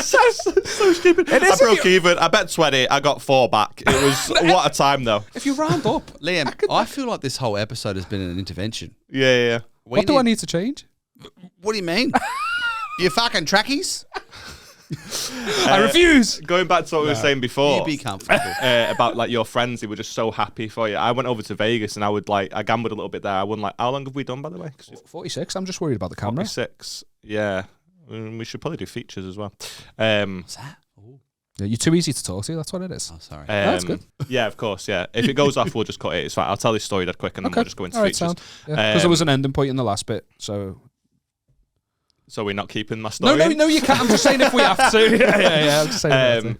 So stupid. I broke even. I bet 20. I got 4 back. It was what a time though. If you round up, Liam, I feel like this whole episode has been an intervention. Yeah. What do I need to change? What do you mean? You fucking trackies? I refuse. Going back to what we were saying before, You be comfortable. about like your friends who were just so happy for you. I went over to Vegas and I gambled a little bit there. I won like, how long have we done, by the way? 46. I'm just worried about the camera. 46. Yeah. We should probably do features as well. What's that? Yeah, you're too easy to talk to. That's what it is. Oh, sorry. That's good. Yeah, of course. Yeah. If it goes off, we'll just cut it. It's fine. I'll tell this story dead quick and then we'll just go into features. Because there was an ending point in the last bit, so. So we're not keeping my story. No, you can't. I'm just saying if we have to. Yeah. I'm just saying.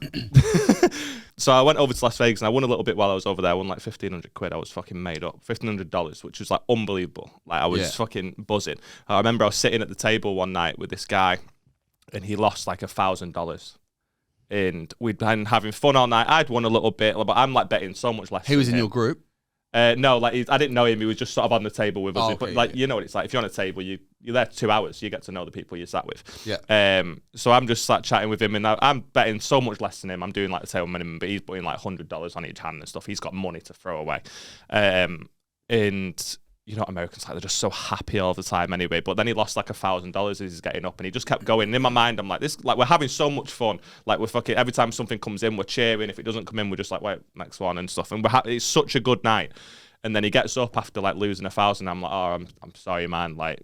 So I went over to Las Vegas and I won a little bit while I was over there. I won like 1,500 quid. I was fucking made up. $1,500, which was like unbelievable. Like I was fucking buzzing. I remember I was sitting at the table one night with this guy and he lost like $1,000. And we'd been having fun all night. I'd won a little bit, but I'm like betting so much less. He was in your group? No, like I didn't know him. He was just sort of on the table with us. Okay, but like you know what it's like. If you're on a table, you're there 2 hours. You get to know the people you sat with. Yeah. So I'm just sat chatting with him, and I'm betting so much less than him. I'm doing like the table minimum, but he's putting like $100 on each hand and stuff. He's got money to throw away, and you know what Americans like, they're just so happy all the time anyway. But then he lost like $1,000 as he's getting up and he just kept going. And in my mind, I'm like, this, like, we're having so much fun. Like, we're fucking, every time something comes in, we're cheering. If it doesn't come in, we're just like, wait, next one and stuff. And it's such a good night. And then he gets up after like losing $1,000. I'm like, oh, I'm sorry, man. Like,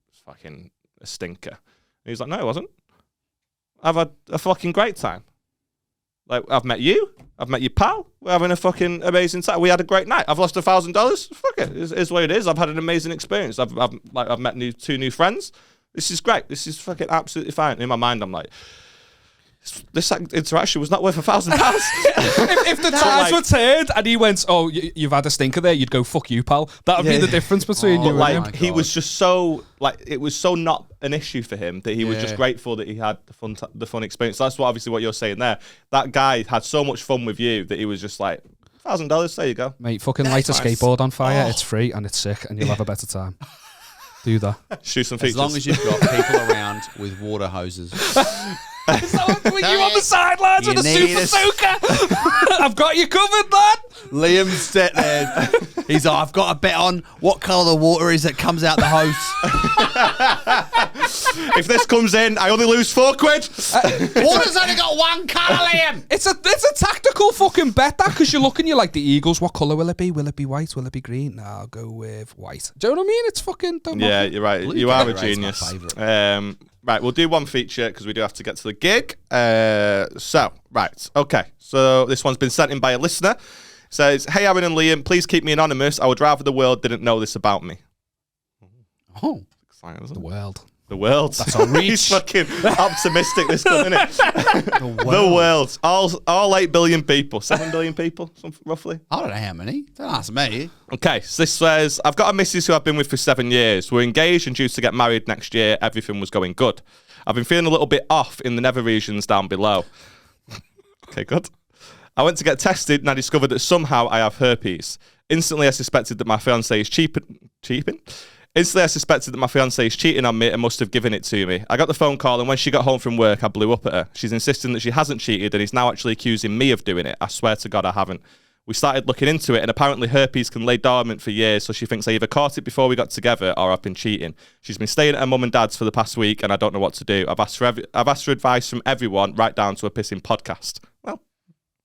it's fucking a stinker. And he's like, no, it wasn't. I've had a fucking great time. Like, I've met you. I've met your pal. We're having a fucking amazing time. We had a great night. I've lost $1,000. Fuck it. It's what it is. I've had an amazing experience. I've met 2 new friends. This is great. This is fucking absolutely fine. In my mind, I'm like, this interaction was not worth $1,000. if the tides were turned and he went, oh, you've had a stinker there, you'd go, fuck you, pal. That would be the difference between you and him. Like, he was just so, like, it was so not an issue for him that he was just grateful that he had the fun experience. That's obviously what you're saying there. That guy had so much fun with you that he was just like, $1,000, there you go. Mate, fucking light a skateboard on fire. It's free and it's sick and you'll have a better time. Do that. Shoot some features. As long as you've got people around with water hoses. Is that what you on the sidelines with a super soaker? I've got you covered, lad. Liam's sat there. He's like, I've got a bet on what colour the water is that comes out the hose. If this comes in, I only lose 4 quid. Water's only got 1 colour, Liam. It's a tactical fucking bet, that, because you're looking, you're like, the Eagles, what colour will it be? Will it be white? Will it be green? No, I'll go with white. Do you know what I mean? It's fucking... Yeah, you're right. You are a genius. Right, we'll do one feature because we do have to get to the gig. Okay. So this one's been sent in by a listener. It says, hey, Aaron and Liam, please keep me anonymous. I would rather the world didn't know this about me. Oh. Exciting, isn't The it? world. The world. That's our reach. He's fucking optimistic, this guy, isn't it? The world. All 8 billion people. 7 billion people, roughly. I don't know how many. Don't ask me. Okay, so this says, I've got a missus who I've been with for 7 years. We're engaged and due to get married next year. Everything was going good. I've been feeling a little bit off in the nether regions down below. Okay, good. I went to get tested and I discovered that somehow I have herpes. Instantly, I suspected that my fiancé is cheating. Instantly, I suspected that my fiancé is cheating on me and must have given it to me. I got the phone call, and when she got home from work, I blew up at her. She's insisting that she hasn't cheated and is now actually accusing me of doing it. I swear to God, I haven't. We started looking into it, and apparently herpes can lay dormant for years, so she thinks I either caught it before we got together or I've been cheating. She's been staying at her mum and dad's for the past week, and I don't know what to do. I've asked for advice from everyone, right down to a pissing podcast. Well,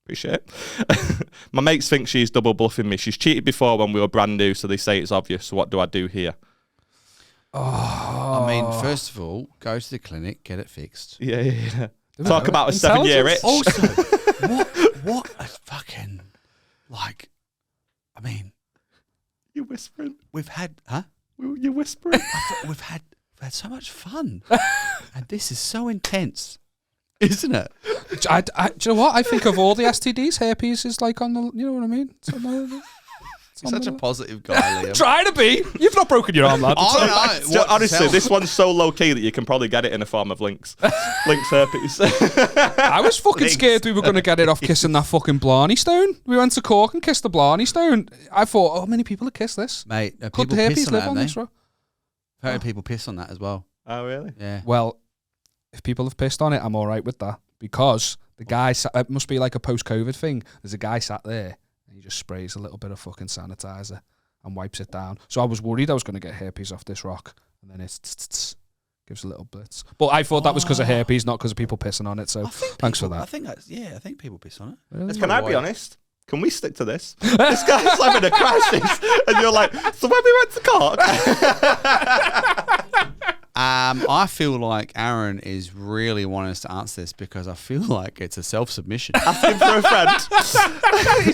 appreciate it. My mates think she's double bluffing me. She's cheated before when we were brand new, so they say it's obvious. So what do I do here? I mean, first of all, go to the clinic, get it fixed. Yeah. Talk about a 7-year itch. Also, what a fucking, like, I mean. You're whispering. We've had, huh? You're whispering. We've had so much fun. And this is so intense, isn't it? Do you know what? I think of all the STDs, herpes is like on the, you know what I mean? You're such a positive guy, Liam. Try to be. You've not broken your arm, lad. I know. Honestly, this one's so low key that you can probably get it in the form of links. Links herpes. I was fucking scared we were going to get it off kissing that fucking Blarney Stone. We went to Cork and kissed the Blarney Stone. I thought, how many people have kissed this? Mate, Could people the piss herpes on live that, on haven't this, they? bro? Apparently people piss on that as well. Oh, really? Yeah. Well, if people have pissed on it, I'm all right with that. Because the guy, it must be like a post-COVID thing. There's a guy sat there and he just sprays a little bit of fucking sanitizer and wipes it down. So I was worried I was going to get herpes off this rock. And then it gives a little blitz. But I thought that was because of herpes, not because of people pissing on it. So thanks for that. I think people piss on it. Really? Can I be honest? Can we stick to this? This guy's having a crisis, and you're like, so when we went to Cork. I feel like Aaron is really wanting us to answer this because I feel like it's a self-submission. Asking for a friend.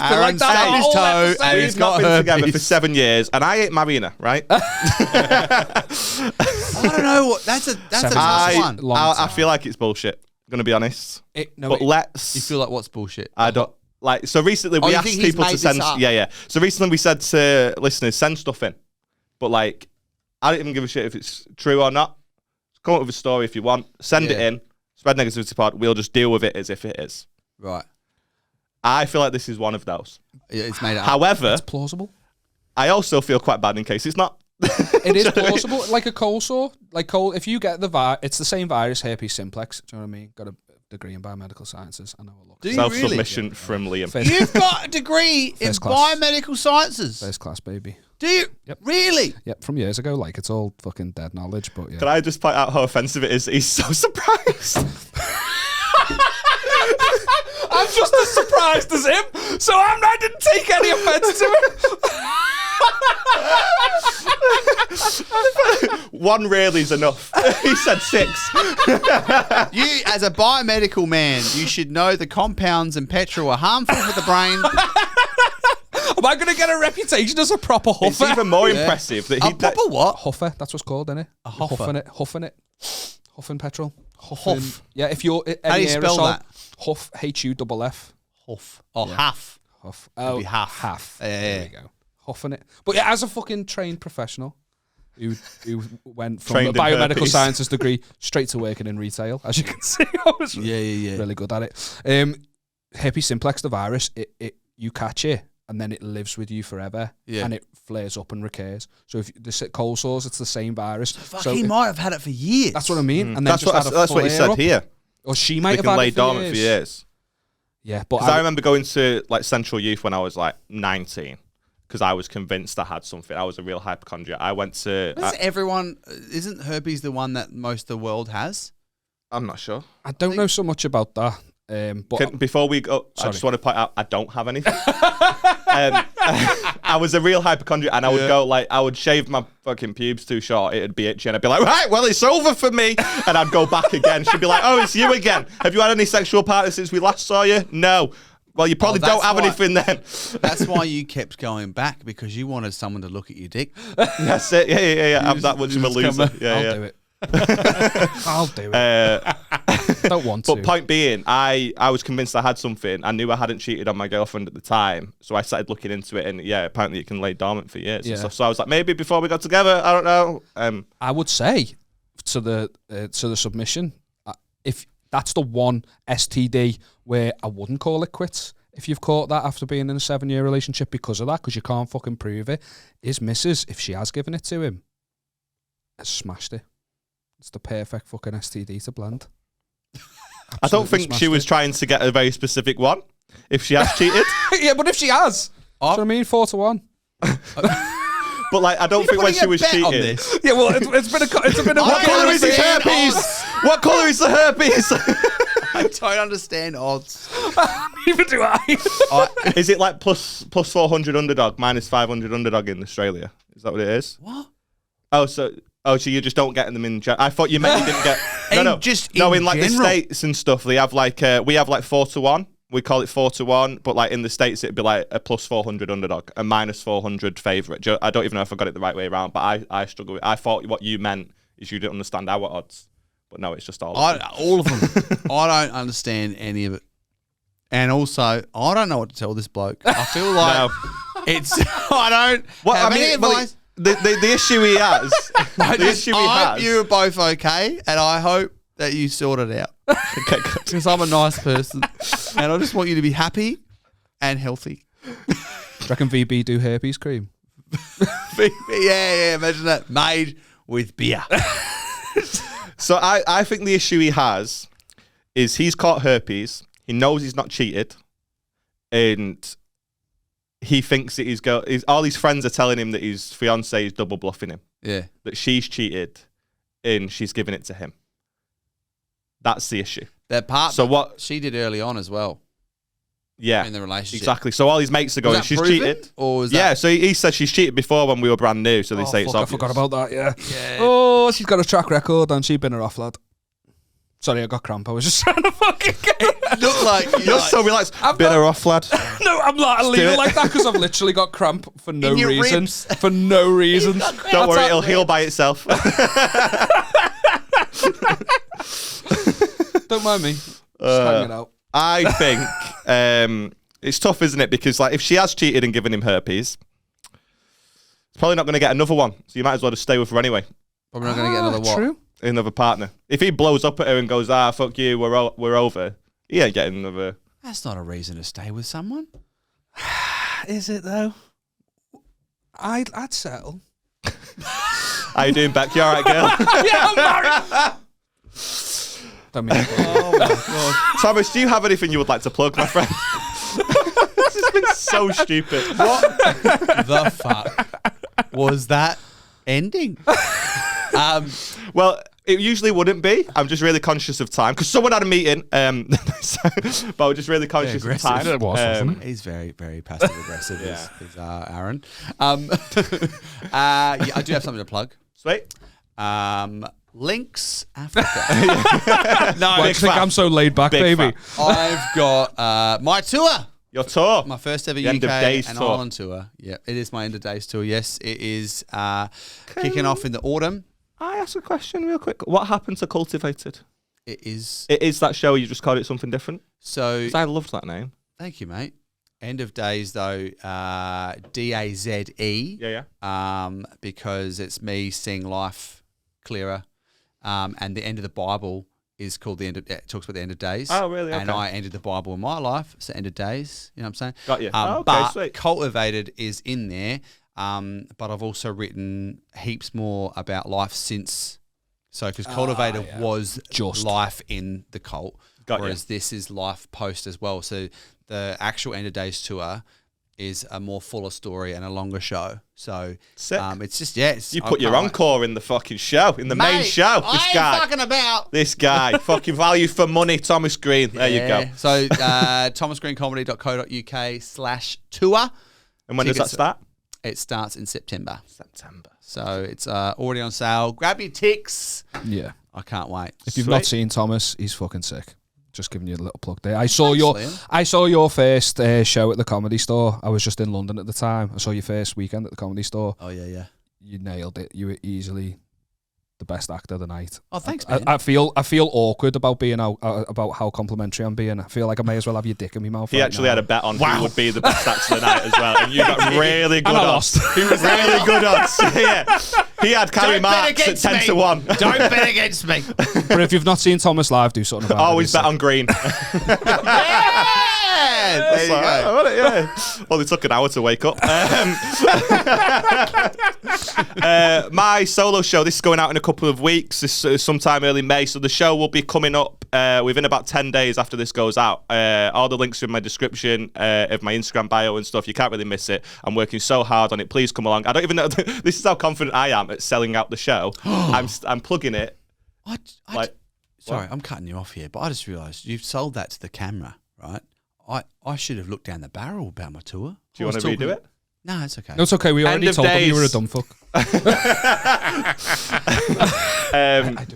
Aaron's stubbed his toe and he's got been herpes. together for 7 years, and I ain't marrying her, right? I don't know what. That's a tough one. I feel like it's bullshit. I'm gonna be honest. Let's. You feel like what's bullshit? I don't. Like, so recently we you asked think he's people to made send. this up? Yeah. So recently we said to listeners, send stuff in. But like, I don't even give a shit if it's true or not. Come up with a story if you want. Send it in. Spread negativity pod. We'll just deal with it as if it is. Right. I feel like this is one of those. It's made up. However, it's plausible. I also feel quite bad in case it's not. It is plausible. Like a cold sore. Like cold. If you get the virus, it's the same virus, herpes simplex. Do you know what I mean? Got a degree in biomedical sciences. I know a lot. Do you Self-submission really? from Liam. You've got a degree in First class. biomedical sciences. First class, baby. Do you? Yep. Really? Yep, from years ago. Like, it's all fucking dead knowledge, but yeah. Can I just point out how offensive it is that he's so surprised? I'm just as surprised as him, so I didn't take any offense to it. One really is enough. He said 6. You, as a biomedical man, you should know the compounds in petrol are harmful for the brain. Am I going to get a reputation as a proper huffer? It's even more impressive that he... A proper what? Huffer, that's what's called, isn't it? A huffer. Huffing it. Huffing petrol. Huff. Yeah, if you're... How do you spell that? Huff, Huff. Huff. Oh, half. Huff. It'd be half. Half. Yeah. There you go. Huffing it. But yeah, as a fucking trained professional who went from Trained a in biomedical herpes. sciences degree straight to working in retail, as you can see, I was really good at it. Herpes simplex, the virus, you catch it and then it lives with you forever, and it flares up and recurs. So if the cold sores, it's the same virus. So he might have had it for years. That's what I mean. And then That's what he said up. here. Or she might They have can had lay it dormant for years. Yeah, but I remember going to like Central Youth when I was like 19 because I was convinced I had something. I was a real hypochondriac. I went to... Isn't herpes the one that most of the world has? I'm not sure. I don't know so much about that. But Before we go, I just want to point out I don't have anything. I was a real hypochondriac, and I would go like I would shave my fucking pubes too short. It'd be itchy, and I'd be like, right, well, it's over for me. And I'd go back again. She'd be like, oh, it's you again. Have you had any sexual partners since we last saw you? No. Well, you probably don't have anything then. That's why you kept going back, because you wanted someone to look at your dick. That's it. Yeah. I'm that much of a loser. I'll do it. I'll do it. Don't want to. But point being, I was convinced I had something. I knew I hadn't cheated on my girlfriend at the time, so I started looking into it, and apparently it can lay dormant for years. And stuff. So I was like, maybe before we got together, I don't know. I would say to the submission, if That's the one STD where I wouldn't call it quits if you've caught that after being in a 7-year relationship because of that, because you can't fucking prove it. His missus, if she has given it to him, has smashed it. It's the perfect fucking STD to blend. I don't think she was trying to get a very specific one. If she has cheated. Yeah, but if she has. Do you know what I mean? 4-1. But like, I don't think when she was cheating. Yeah, well, it's been a. What colour is his herpes? What colour is the herpes? I don't understand odds. Neither do I. Is it like plus 400 underdog, minus 500 underdog in Australia? Is that what it is? What? So you just don't get them in. I thought you meant you didn't get. No, in like the States and stuff, they have like we have like 4-1. We call it 4-1, but like in the States, it'd be like a plus 400 underdog, a minus 400 favourite. I don't even know if I got it the right way around, but I struggle with it. I thought what you meant is you didn't understand our odds, but no, it's just all of them. All of them. I don't understand any of it. And also, I don't know what to tell this bloke. I feel like I don't have any advice. The issue he has. I hope you're both okay, and I hope that you sort it out. Okay, good. Because I'm a nice person, and I just want you to be happy and healthy. Do you reckon VB do herpes cream? Yeah, imagine that. Made with beer. So I think the issue he has is he's caught herpes. He knows he's not cheated, and he thinks that his girl. All his friends are telling him that his fiance is double bluffing him. Yeah, that she's cheated, and she's giving it to him. That's the issue. That part. So what she did early on as well. Yeah, in the relationship. Exactly. So all his mates are going, she's cheated. Or was that... So he said she's cheated before when we were brand new. So they say it's obvious. I forgot about that. Yeah. Oh, she's got a track record and she's been her off, lad. Sorry, I got cramp. I was just trying to fucking get it. Look like you're so relaxed. Been her off, lad. No, I'm not leaving like that because I've literally got cramp for no reason. For no reason. Don't worry, it'll heal by itself. Don't mind me. Just hanging out. I think it's tough, isn't it? Because like if she has cheated and given him herpes, it's probably not going to get another one. So you might as well just stay with her anyway. Probably not going to get another what? True. Another partner. If he blows up at her and goes, fuck you, we're over, he ain't getting another. That's not a reason to stay with someone. Is it though? I'd settle. How you doing, Beck? You all right, girl? Yeah, I'm married. Don't mean oh my god, Thomas, do you have anything you would like to plug, my friend? This has been so stupid. What the fuck was that ending? Well, it usually wouldn't be. I'm just really conscious of time because someone had a meeting. But I was just really conscious of time. It was, wasn't it? He's very, very passive aggressive. is Aaron. I do have something to plug. Sweet. Links Africa. No, I think I'm so laid back, baby. I've got my tour. Your tour. My first ever the UK end of days and tour. Ireland tour. Yeah, it is my end of days tour. Yes, it is kicking off in the autumn. I ask a question real quick. What happened to Cultivated? It is that show. You just called it something different. So 'cause I loved that name. Thank you, mate. End of days though, DAZE. Yeah. Because it's me seeing life clearer. And the end of the Bible is called it talks about the end of days. Oh, really? Okay. And I ended the Bible in my life, so end of days. You know what I'm saying? Got you. Okay, but sweet. Cultivated is in there. But I've also written heaps more about life since. So, because Cultivated was just life in the cult, whereas you. this is life post as well. So, the actual End of Days tour is a more fuller story and a longer show. So, sick. It's just, you put your encore in the fucking show, in the main show. This I guy. ain't fucking about. This guy. Fucking value for money, Thomas Green. There you go. So, thomasgreencomedy.co.uk/tour. And when does that start? It starts in September. So it's already on sale. Grab your ticks. Yeah. I can't wait. If you've not seen Thomas, he's fucking sick. Just giving you a little plug there. I saw your first show at the Comedy Store. I was just in London at the time. I saw your first weekend at the Comedy Store. Oh yeah. You nailed it. You were easily the best actor of the night. Oh, thanks, man. I feel awkward about being out about how complimentary I'm being. I feel like I may as well have your dick in my mouth. He actually had a bet on who would be the best actor of the night as well, and you got really good odds. He was really good odds. Yeah, he had Carrie Marks at 10 to 1. Don't bet against me. But if you've not seen Thomas live, do something about it. Always bet on Green. Yeah, there you go. Yeah. Well, it took an hour to wake up. My solo show, this is going out in a couple of weeks. This is sometime early May. So the show will be coming up within about 10 days after this goes out. All the links are in my description of my Instagram bio and stuff. You can't really miss it. I'm working so hard on it. Please come along. I don't even know. This is how confident I am at selling out the show. I'm plugging it. Sorry, I'm cutting you off here, but I just realised you've sold that to the camera, right? I should have looked down the barrel about my tour. Do you want to redo it? No, it's okay. No, it's okay. We already told them you were a dumb fuck.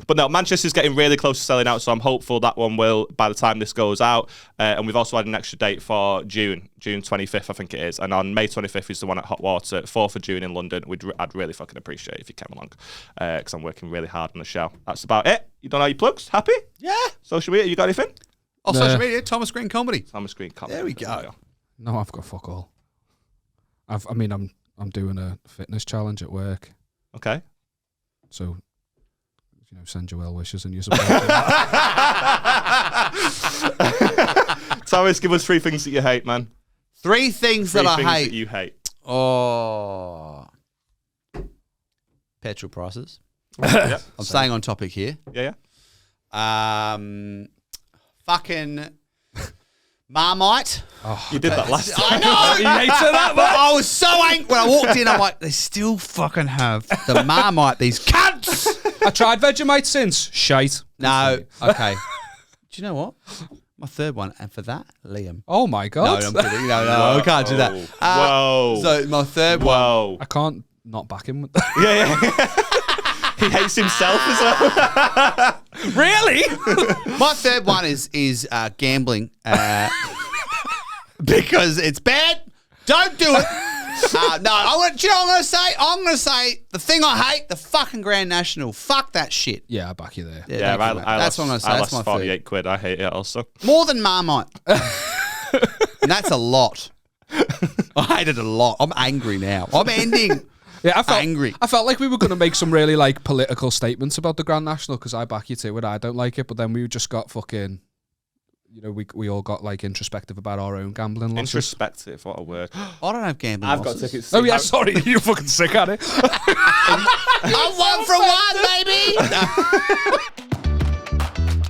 But no, Manchester's getting really close to selling out, so I'm hopeful that one will by the time this goes out. And we've also had an extra date for June 25th, I think it is. And on May 25th is the one at Hot Water. 4th of June in London. I'd really fucking appreciate it if you came along, because I'm working really hard on the show. That's about it. You done all your plugs? Happy? Yeah. Social media, you got anything? Oh, social media, Thomas Green Comedy. Thomas Green Comedy. There we go. No, I've got fuck all. I'm doing a fitness challenge at work. Okay. So, send your well wishes and your support. Thomas, give us 3 things that you hate, man. 3 things that I hate. That you hate. Oh, petrol prices. Yeah. I'm staying on topic here. Yeah. Fucking Marmite. Oh, you did that last time. I know. You hated that, But I was so angry when I walked in. I'm like, they still fucking have the Marmite. These cunts. I tried Vegemite since. Shite. No. Okay. Do you know what? My third one, and for that, Liam. Oh my god. No, I'm kidding. No, I can't do that. Whoa. So my third one. Whoa. I can't not back him with that. Yeah. He hates himself as well. Really? My third one is gambling, because it's bad. Don't do it. No, do you know what I'm going to say? I'm going to say the thing I hate, the fucking Grand National. Fuck that shit. Yeah, I back you there. Yeah, that's what I'm going to say. I That's lost my 48 third. quid. I hate it also. More than Marmite. And that's a lot. I hate it a lot. I'm angry now. I'm ending. Yeah, I felt angry. I felt like we were going to make some really political statements about the Grand National because I back you to it. I don't like it, but then we just got fucking, we all got introspective about our own gambling losses. Introspective, what a word. I don't have gambling I've losses. got tickets. Oh yeah, sorry, you're fucking sick at it. I'm 1 for 1, baby.